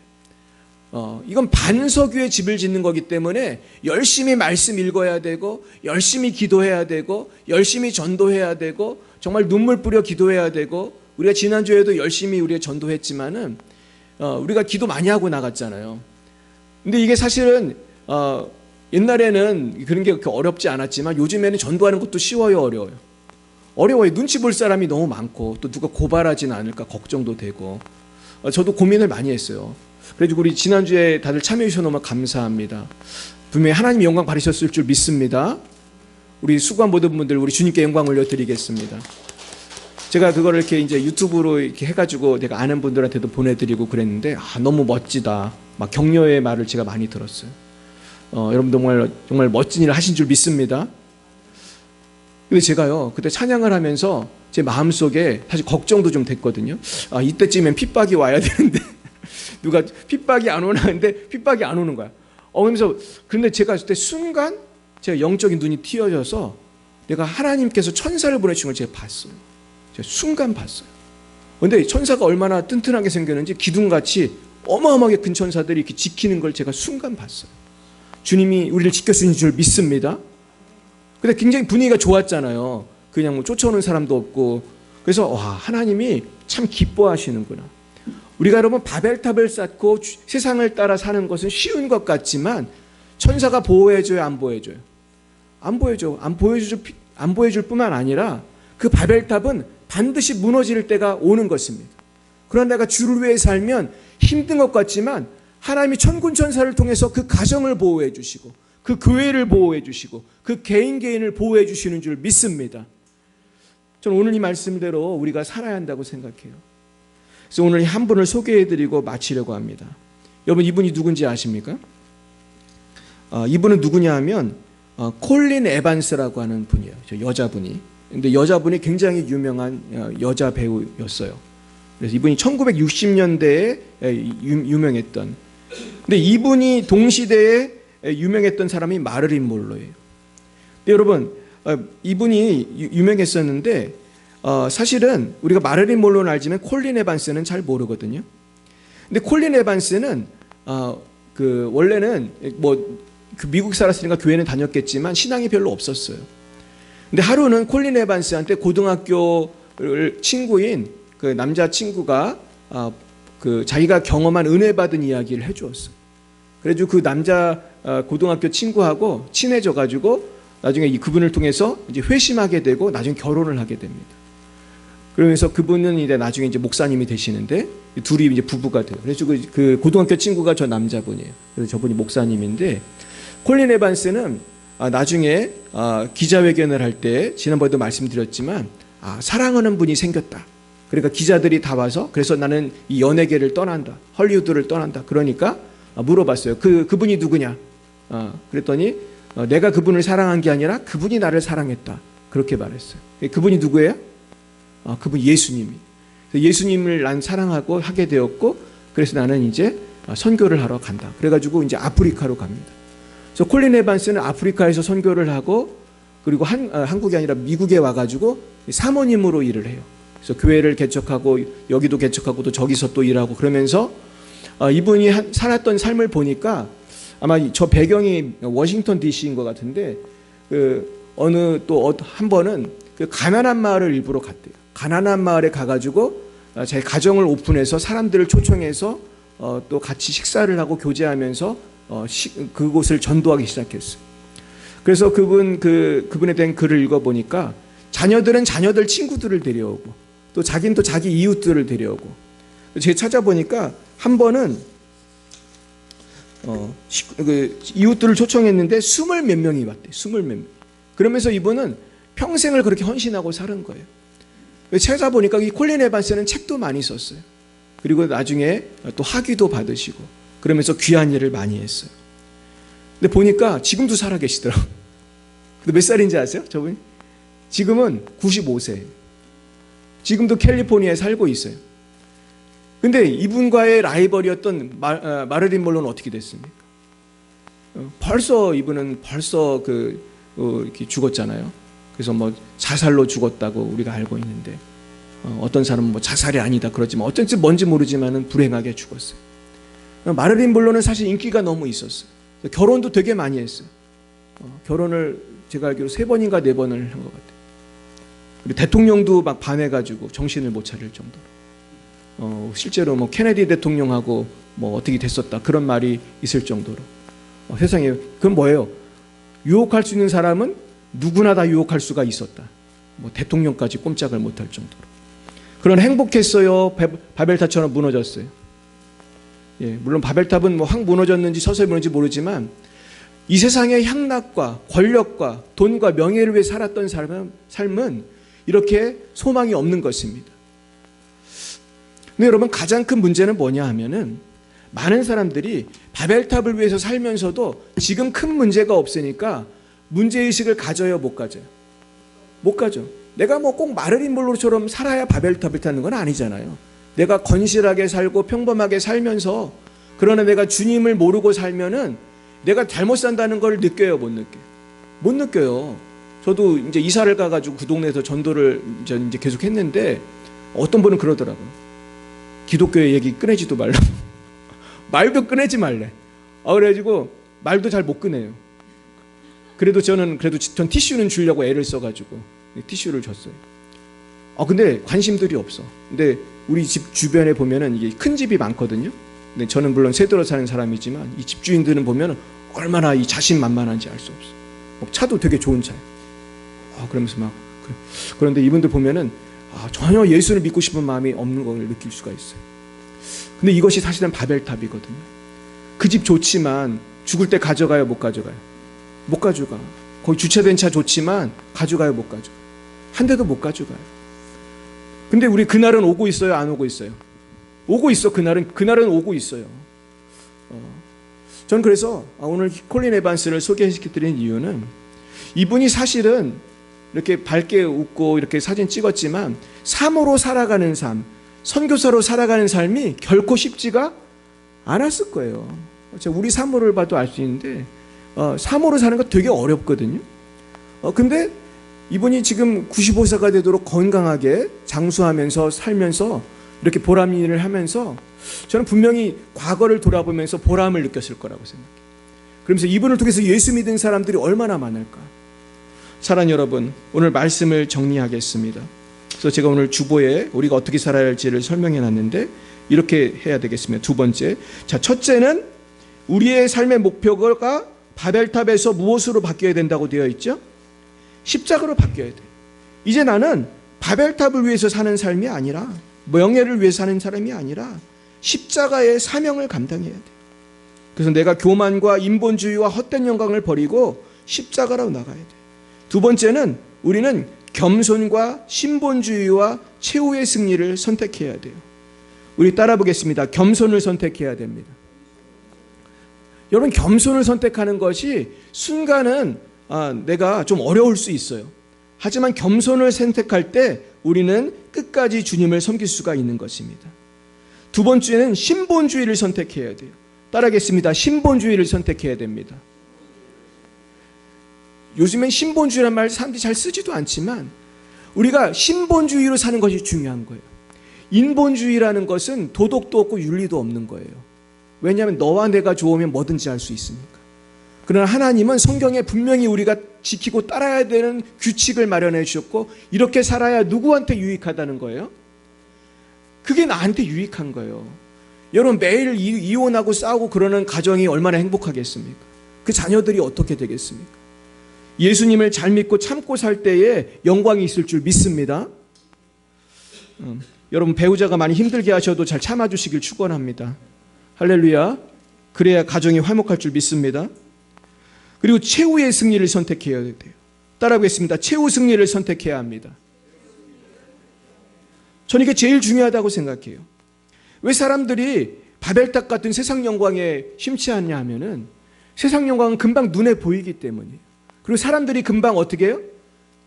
Speaker 1: 이건 반석 위에 집을 짓는 거기 때문에 열심히 말씀 읽어야 되고 열심히 기도해야 되고 열심히 전도해야 되고 정말 눈물 뿌려 기도해야 되고 우리가 지난주에도 열심히 우리가 전도했지만은 우리가 기도 많이 하고 나갔잖아요. 근데 이게 사실은 옛날에는 그런 게 그렇게 어렵지 않았지만 요즘에는 전도하는 것도 쉬워요? 어려워요? 어려워요. 눈치 볼 사람이 너무 많고 또 누가 고발하지는 않을까 걱정도 되고 저도 고민을 많이 했어요. 그래서 우리 지난주에 다들 참여해 주셔서 너무 감사합니다. 분명히 하나님 영광 받으셨을 줄 믿습니다. 우리 수고한 모든 분들 우리 주님께 영광 올려드리겠습니다. 제가 그거를 이렇게 이제 유튜브로 이렇게 해가지고 내가 아는 분들한테도 보내드리고 그랬는데 너무 멋지다. 막 격려의 말을 제가 많이 들었어요. 여러분 정말 멋진 일을 하신 줄 믿습니다. 근데 제가요 그때 찬양을 하면서 제 마음속에 사실 걱정도 좀 됐거든요. 이때쯤엔 핍박이 와야 되는데 누가 핍박이 안 오나 했는데 핍박이 안 오는 거야. 그러면서 근데 제가 그때 순간 제가 영적인 눈이 띄어져서 내가 하나님께서 천사를 보내신 걸 제가 봤어요. 제가 순간 봤어요. 근데 천사가 얼마나 튼튼하게 생겼는지 기둥같이 어마어마하게 큰 천사들이 이렇게 지키는 걸 제가 순간 봤어요. 주님이 우리를 지켜주신 줄 믿습니다. 근데 굉장히 분위기가 좋았잖아요. 그냥 뭐 쫓아오는 사람도 없고. 그래서 하나님이 참 기뻐하시는구나. 우리가 여러분 바벨탑을 쌓고 세상을 따라 사는 것은 쉬운 것 같지만 천사가 보호해줘요? 안 보호해줘요? 안 보여줘. 안 보여줄 뿐만 아니라 그 바벨탑은 반드시 무너질 때가 오는 것입니다. 그러나 내가 주를 위해 살면 힘든 것 같지만 하나님이 천군 천사를 통해서 그 가정을 보호해 주시고 그 교회를 보호해 주시고 그 개인을 보호해 주시는 줄 믿습니다. 저는 오늘 이 말씀대로 우리가 살아야 한다고 생각해요. 그래서 오늘 한 분을 소개해드리고 마치려고 합니다. 여러분 이분이 누군지 아십니까? 이분은 누구냐 하면 콜린 에반스라고 하는 분이에요. 여자분이. 근데 여자분이 굉장히 유명한 여자 배우였어요. 그래서 이분이 1960년대에 유명했던. 근데 이분이 동시대에 유명했던 사람이 마릴린 몰로예요. 근데 여러분 이분이 유명했었는데 사실은 우리가 마릴린 몰로는 알지만 콜린 에반스는 잘 모르거든요. 근데 콜린 에반스는 원래는 그 미국 살았으니까 교회는 다녔겠지만 신앙이 별로 없었어요. 근데 하루는 콜린 에반스한테 고등학교 친구인 그 남자 친구가 그 자기가 경험한 은혜 받은 이야기를 해주었어. 그래가지고 그 남자 고등학교 친구하고 친해져가지고 나중에 그분을 통해서 이제 회심하게 되고 나중에 결혼을 하게 됩니다. 그러면서 그분은 이제 나중에 이제 목사님이 되시는데 둘이 이제 부부가 돼요. 그래서 그 고등학교 친구가 저 남자분이에요. 그래서 저분이 목사님인데 콜린 에반스는 나중에 기자회견을 할 때 지난번에도 말씀드렸지만 사랑하는 분이 생겼다. 그러니까 기자들이 다 와서 그래서 나는 이 연예계를 떠난다. 헐리우드를 떠난다. 그러니까 물어봤어요. 그분이 누구냐? 그랬더니 내가 그분을 사랑한 게 아니라 그분이 나를 사랑했다. 그렇게 말했어요. 그분이 누구예요? 그분 예수님이. 예수님을 난 사랑하고 하게 되었고 그래서 나는 이제 선교를 하러 간다. 그래가지고 이제 아프리카로 갑니다. 그래서 콜린 에반스는 아프리카에서 선교를 하고 그리고 한국이 아니라 미국에 와가지고 사모님으로 일을 해요. 그래서 교회를 개척하고 여기도 개척하고 또 저기서 또 일하고 그러면서 이분이 살았던 삶을 보니까 아마 저 배경이 워싱턴 DC인 것 같은데 어느 또 한 번은 그 가난한 마을을 일부러 갔대요. 가난한 마을에 가가지고 자기 가정을 오픈해서 사람들을 초청해서 또 같이 식사를 하고 교제하면서 그곳을 전도하기 시작했어요. 그래서 그분에 대한 글을 읽어보니까 자녀들은 자녀들 친구들을 데려오고 또 자기는 또 자기 이웃들을 데려오고 제가 찾아보니까 한 번은 이웃들을 초청했는데 20 몇 명이 왔대. 20 몇 명. 그러면서 이분은 평생을 그렇게 헌신하고 사는 거예요. 찾아보니까 이 콜린 에반스는 책도 많이 썼어요. 그리고 나중에 또 학위도 받으시고 그러면서 귀한 일을 많이 했어요. 근데 보니까 지금도 살아계시더라고요. 근데 몇 살인지 아세요? 저분이? 지금은 95세예요. 지금도 캘리포니아에 살고 있어요. 근데 이분과의 라이벌이었던 마릴린 먼로는 어떻게 됐습니까? 이분은 벌써 이렇게 죽었잖아요. 그래서 뭐 자살로 죽었다고 우리가 알고 있는데 어떤 사람은 뭐 자살이 아니다 그러지만 어쩐지 뭔지 모르지만은 불행하게 죽었어요. 마릴린 먼로는 사실 인기가 너무 있었어요. 결혼도 되게 많이 했어요. 결혼을 제가 알기로 3번인가 4번을 한 것 같아요. 그리고 대통령도 막 반해가지고 정신을 못 차릴 정도로. 실제로 뭐 케네디 대통령하고 뭐 어떻게 됐었다 그런 말이 있을 정도로. 세상에 그건 뭐예요? 유혹할 수 있는 사람은 누구나 다 유혹할 수가 있었다. 뭐 대통령까지 꼼짝을 못할 정도로. 그런 행복했어요. 바벨탑처럼 무너졌어요. 예, 물론 바벨탑은 뭐 확 무너졌는지 서서히 무너졌는지 모르지만 이 세상의 향락과 권력과 돈과 명예를 위해 살았던 삶은 이렇게 소망이 없는 것입니다. 근데 여러분 가장 큰 문제는 뭐냐 하면은 많은 사람들이 바벨탑을 위해서 살면서도 지금 큰 문제가 없으니까 문제의식을 가져요, 못 가져요? 못 가져. 내가 뭐 꼭 마릴린 먼로처럼 살아야 바벨탑을 타는 건 아니잖아요. 내가 건실하게 살고 평범하게 살면서 그러나 내가 주님을 모르고 살면은 내가 잘못 산다는 걸 느껴요, 못 느껴요? 못 느껴요. 저도 이제 이사를 가가지고 그 동네에서 전도를 이제 계속 했는데 어떤 분은 그러더라고요. 기독교의 얘기 꺼내지도 말라고. 말도 꺼내지 말래. 그래가지고 말도 잘 못 꺼내요. 전 티슈는 주려고 애를 써가지고 티슈를 줬어요. 근데 관심들이 없어. 근데 우리 집 주변에 보면은 이게 큰 집이 많거든요. 근데 저는 물론 세대로 사는 사람이지만 이 집주인들은 보면은 얼마나 이 자신만만한지 알 수 없어. 차도 되게 좋은 차예요. 그러면서 막 그런데 이분들 보면은 전혀 예수를 믿고 싶은 마음이 없는 걸 느낄 수가 있어요. 근데 이것이 사실은 바벨탑이거든요. 그 집 좋지만 죽을 때 가져가요, 못 가져가요? 못 가져가. 거기 주차된 차 좋지만 가져가요, 못 가져가? 한 대도 못 가져가요. 근데 우리 그날은 오고 있어요, 안 오고 있어요? 오고 있어. 그날은 오고 있어요. 저는 그래서 오늘 콜린 에반스를 소개시켜드린 이유는 이분이 사실은 이렇게 밝게 웃고 이렇게 사진 찍었지만 삶으로 살아가는 삶, 선교사로 살아가는 삶이 결코 쉽지가 않았을 거예요. 우리 사모를 봐도 알 수 있는데 사모로 사는 거 되게 어렵거든요. 근데 이분이 지금 95세가 되도록 건강하게 장수하면서 살면서 이렇게 보람 일을 하면서 저는 분명히 과거를 돌아보면서 보람을 느꼈을 거라고 생각해요. 그러면서 이분을 통해서 예수 믿은 사람들이 얼마나 많을까. 사랑하는 여러분, 오늘 말씀을 정리하겠습니다. 그래서 제가 오늘 주보에 우리가 어떻게 살아야 할지를 설명해 놨는데 이렇게 해야 되겠습니다. 두 번째. 자, 첫째는 우리의 삶의 목표가 바벨탑에서 무엇으로 바뀌어야 된다고 되어 있죠? 십자가로 바뀌어야 돼. 이제 나는 바벨탑을 위해서 사는 삶이 아니라, 명예를 위해서 사는 사람이 아니라 십자가의 사명을 감당해야 돼. 그래서 내가 교만과 인본주의와 헛된 영광을 버리고 십자가로 나가야 돼. 두 번째는 우리는 겸손과 신본주의와 최후의 승리를 선택해야 돼요. 우리 따라 보겠습니다. 겸손을 선택해야 됩니다. 여러분, 겸손을 선택하는 것이 순간은 내가 좀 어려울 수 있어요. 하지만 겸손을 선택할 때 우리는 끝까지 주님을 섬길 수가 있는 것입니다. 두 번째는 신본주의를 선택해야 돼요. 따라하겠습니다. 신본주의를 선택해야 됩니다. 요즘엔 신본주의라는 말 사람들이 잘 쓰지도 않지만 우리가 신본주의로 사는 것이 중요한 거예요. 인본주의라는 것은 도덕도 없고 윤리도 없는 거예요. 왜냐하면 너와 내가 좋으면 뭐든지 할 수 있으니까. 그러나 하나님은 성경에 분명히 우리가 지키고 따라야 되는 규칙을 마련해 주셨고 이렇게 살아야 누구한테 유익하다는 거예요? 그게 나한테 유익한 거예요. 여러분, 매일 이혼하고 싸우고 그러는 가정이 얼마나 행복하겠습니까? 그 자녀들이 어떻게 되겠습니까? 예수님을 잘 믿고 참고 살 때에 영광이 있을 줄 믿습니다. 여러분, 배우자가 많이 힘들게 하셔도 잘 참아주시길 축원합니다. 할렐루야. 그래야 가정이 화목할 줄 믿습니다. 그리고 최후의 승리를 선택해야 돼요. 따라하겠습니다. 최후 승리를 선택해야 합니다. 저는 이게 제일 중요하다고 생각해요. 왜 사람들이 바벨탑 같은 세상 영광에 심취 않냐 하면은 세상 영광은 금방 눈에 보이기 때문이에요. 그리고 사람들이 금방 어떻게 해요?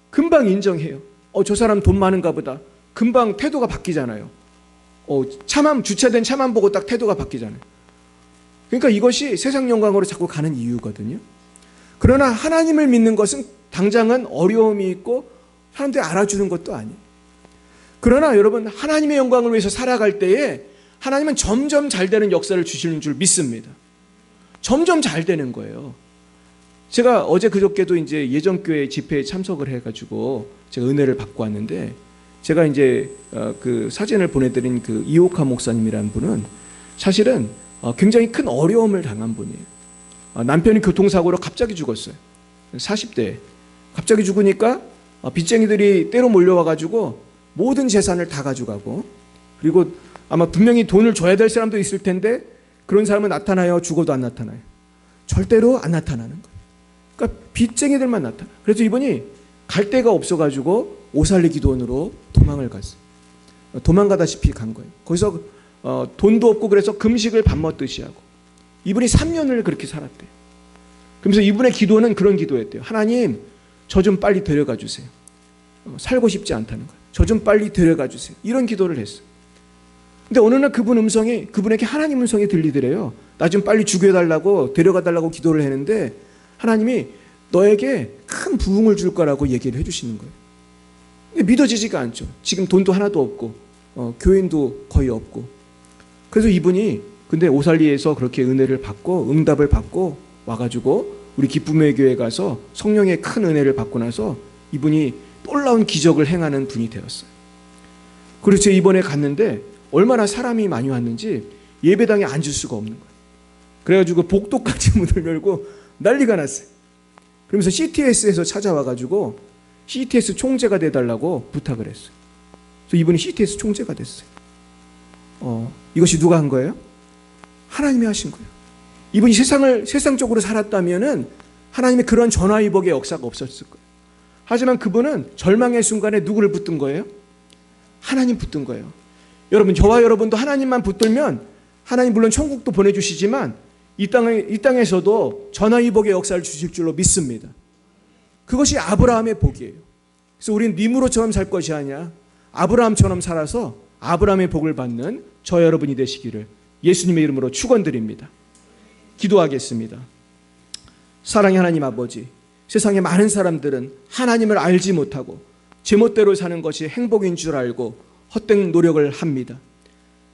Speaker 1: 금방 인정해요. 저 사람 돈 많은가 보다. 금방 태도가 바뀌잖아요. 차만, 주차된 차만 보고 딱 태도가 바뀌잖아요. 그러니까 이것이 세상 영광으로 자꾸 가는 이유거든요. 그러나 하나님을 믿는 것은 당장은 어려움이 있고 사람들이 알아주는 것도 아니에요. 그러나 여러분, 하나님의 영광을 위해서 살아갈 때에 하나님은 점점 잘 되는 역사를 주시는 줄 믿습니다. 점점 잘 되는 거예요. 제가 어제 그저께도 이제 예전교회 집회에 참석을 해가지고 제가 은혜를 받고 왔는데, 제가 이제 그 사진을 보내드린 그 이옥하 목사님이라는 분은 사실은 굉장히 큰 어려움을 당한 분이에요. 남편이 교통사고로 갑자기 죽었어요. 40대에. 갑자기 죽으니까 빚쟁이들이 때로 몰려와가지고 모든 재산을 다 가져가고, 그리고 아마 분명히 돈을 줘야 될 사람도 있을 텐데 그런 사람은 나타나요? 죽어도 안 나타나요? 절대로 안 나타나는 거예요. 그러니까 빚쟁이들만 나타나. 그래서 이분이 갈 데가 없어가지고 오살리 기도원으로 도망을 갔어요. 도망가다시피 간 거예요. 거기서 돈도 없고 그래서 금식을 밥 먹듯이 하고, 이분이 3년을 그렇게 살았대요. 그러면서 이분의 기도는 그런 기도였대요. 하나님, 저 좀 빨리 데려가 주세요. 살고 싶지 않다는 거예요. 저 좀 빨리 데려가 주세요. 이런 기도를 했어요. 근데 어느 날 그분에게 하나님 음성이 들리더래요. 나 좀 빨리 죽여달라고, 데려가달라고 기도를 했는데 하나님이 너에게 큰 부흥을 줄 거라고 얘기를 해주시는 거예요. 근데 믿어지지가 않죠. 지금 돈도 하나도 없고 교인도 거의 없고. 그래서 이분이 근데 오살리에서 그렇게 은혜를 받고 응답을 받고 와가지고 우리 기쁨의 교회 가서 성령의 큰 은혜를 받고 나서 이분이 놀라운 기적을 행하는 분이 되었어요. 그래서 제가 이번에 갔는데 얼마나 사람이 많이 왔는지 예배당에 앉을 수가 없는 거예요. 그래가지고 복도까지 문을 열고 난리가 났어요. 그러면서 CTS에서 찾아와가지고 CTS 총재가 돼달라고 부탁을 했어요. 그래서 이분이 CTS 총재가 됐어요. 이것이 누가 한 거예요? 하나님이 하신 거예요. 이분이 세상적으로 살았다면은 하나님의 그런 전화위복의 역사가 없었을 거예요. 하지만 그분은 절망의 순간에 누구를 붙든 거예요? 하나님 붙든 거예요. 여러분, 저와 여러분도 하나님만 붙들면 하나님 물론 천국도 보내주시지만 이 땅에서도 전화위복의 역사를 주실 줄로 믿습니다. 그것이 아브라함의 복이에요. 그래서 우리는 니므로처럼 살 것이 아니야. 아브라함처럼 살아서 아브라함의 복을 받는 저 여러분이 되시기를 예수님의 이름으로 축원드립니다. 기도하겠습니다. 사랑의 하나님 아버지, 세상의 많은 사람들은 하나님을 알지 못하고 제멋대로 사는 것이 행복인 줄 알고 헛된 노력을 합니다.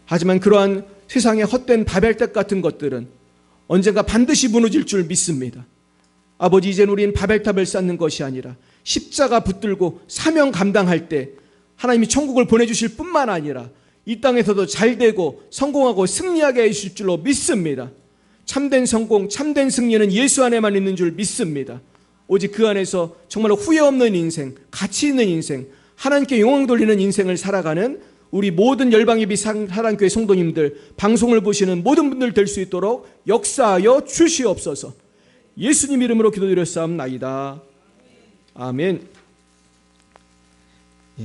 Speaker 1: 하지만 그러한 세상의 헛된 바벨탑 같은 것들은 언젠가 반드시 무너질 줄 믿습니다. 아버지, 이제는 우리는 바벨탑을 쌓는 것이 아니라 십자가 붙들고 사명 감당할 때 하나님이 천국을 보내주실 뿐만 아니라 이 땅에서도 잘 되고 성공하고 승리하게 해주실 줄로 믿습니다. 참된 성공, 참된 승리는 예수 안에만 있는 줄 믿습니다. 오직 그 안에서 정말로 후회 없는 인생, 가치 있는 인생, 하나님께 영광 돌리는 인생을 살아가는 우리 모든 열방예비 사랑교회 성도님들, 방송을 보시는 모든 분들 될 수 있도록 역사하여 주시옵소서. 예수님 이름으로 기도드렸사옵나이다. 아멘.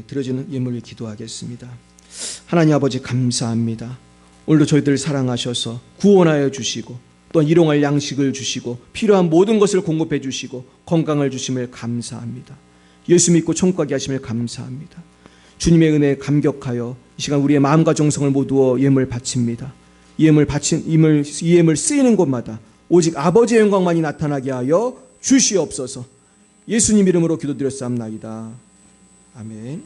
Speaker 1: 드려지는 예물을 기도하겠습니다. 하나님 아버지 감사합니다. 오늘도 저희들 사랑하셔서 구원하여 주시고 또한 일용할 양식을 주시고 필요한 모든 것을 공급해 주시고 건강을 주심을 감사합니다. 예수 믿고 천국 가게 하심을 감사합니다. 주님의 은혜에 감격하여 이 시간 우리의 마음과 정성을 모두어 예물 바칩니다. 이 예물 쓰이는 곳마다 오직 아버지의 영광만이 나타나게 하여 주시옵소서. 예수님 이름으로 기도드렸사옵나이다. 아멘.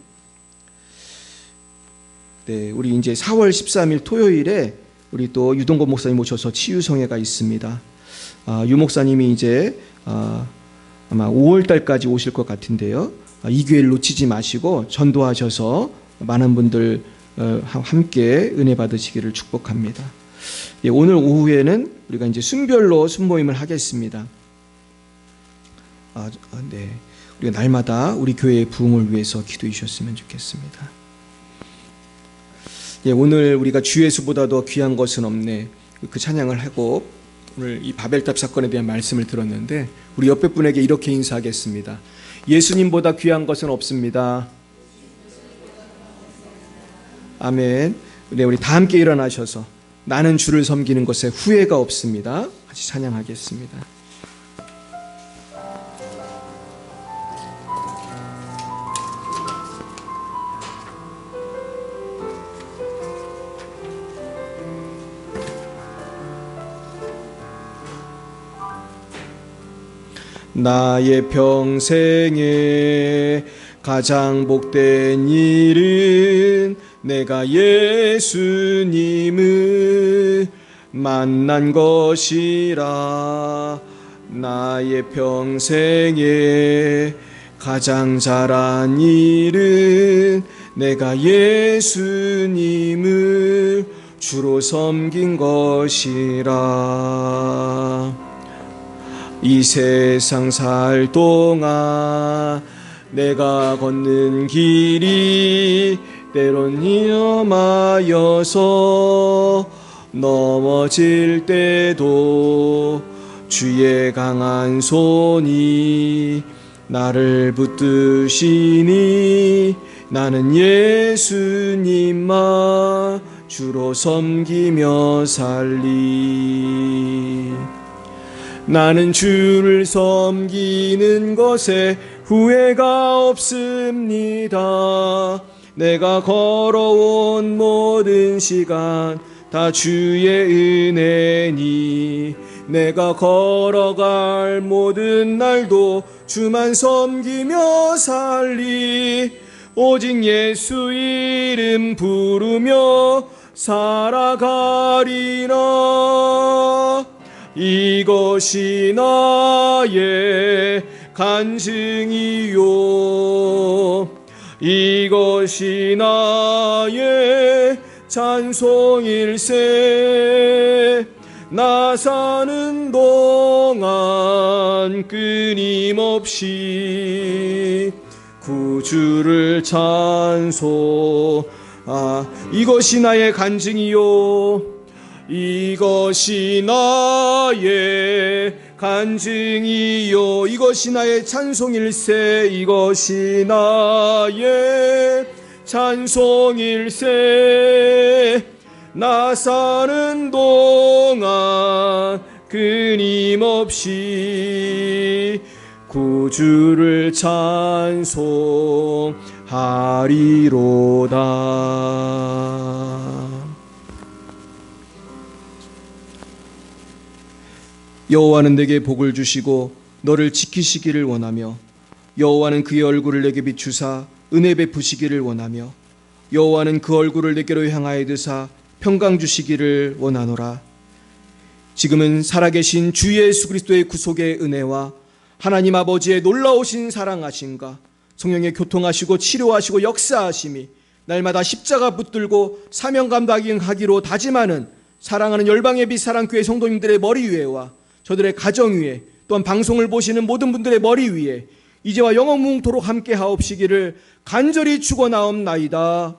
Speaker 1: 네, 우리 이제 4월 13일 토요일에 우리 또 유동건 목사님 모셔서 치유성회가 있습니다. 유 목사님이 이제 아마 5월 달까지 오실 것 같은데요. 이 기회를 놓치지 마시고 전도하셔서 많은 분들 함께 은혜 받으시기를 축복합니다. 예, 오늘 오후에는 우리가 이제 순별로 순모임을 하겠습니다. 네, 우리가 날마다 우리 교회의 부흥을 위해서 기도해 주셨으면 좋겠습니다. 예, 오늘 우리가 주 예수보다도 귀한 것은 없네, 그 찬양을 하고 오늘 이 바벨탑 사건에 대한 말씀을 들었는데 우리 옆에 분에게 이렇게 인사하겠습니다. 예수님보다 귀한 것은 없습니다. 아멘. 네, 우리 다 함께 일어나셔서 나는 주를 섬기는 것에 후회가 없습니다. 같이 찬양하겠습니다. 나의 평생에 가장 복된 일은 내가 예수님을 만난 것이라. 나의 평생에 가장 잘한 일은 내가 예수님을 주로 섬긴 것이라. 이 세상 살 동안 내가 걷는 길이 때론 위험하여서 넘어질 때도 주의 강한 손이 나를 붙드시니 나는 예수님만 주로 섬기며 살리. 나는 주를 섬기는 것에 후회가 없습니다. 내가 걸어온 모든 시간 다 주의 은혜니 내가 걸어갈 모든 날도 주만 섬기며 살리. 오직 예수 이름 부르며 살아가리라. 이것이 나의 간증이요, 이것이 나의 찬송일세. 나 사는 동안 끊임없이 구주를 찬송. 이것이 나의 간증이요, 이것이 나의 간증이요, 이것이 나의 찬송일세. 이것이 나의 찬송일세. 나 사는 동안 끊임없이 구주를 찬송하리로다. 여호와는 내게 복을 주시고 너를 지키시기를 원하며 여호와는 그의 얼굴을 내게 비추사 은혜 베푸시기를 원하며 여호와는 그 얼굴을 내게로 향하여 드사 평강 주시기를 원하노라. 지금은 살아계신 주 예수 그리스도의 구속의 은혜와 하나님 아버지의 놀라우신 사랑하심과 성령의 교통하시고 치료하시고 역사하심이 날마다 십자가 붙들고 사명 감당하기로 다짐하는 사랑하는 열방의 빛 사랑교회 성도님들의 머리 위에와 저들의 가정 위에 또한 방송을 보시는 모든 분들의 머리 위에 이제와 영원무궁토록 함께 하옵시기를 간절히 축원하옵나이다.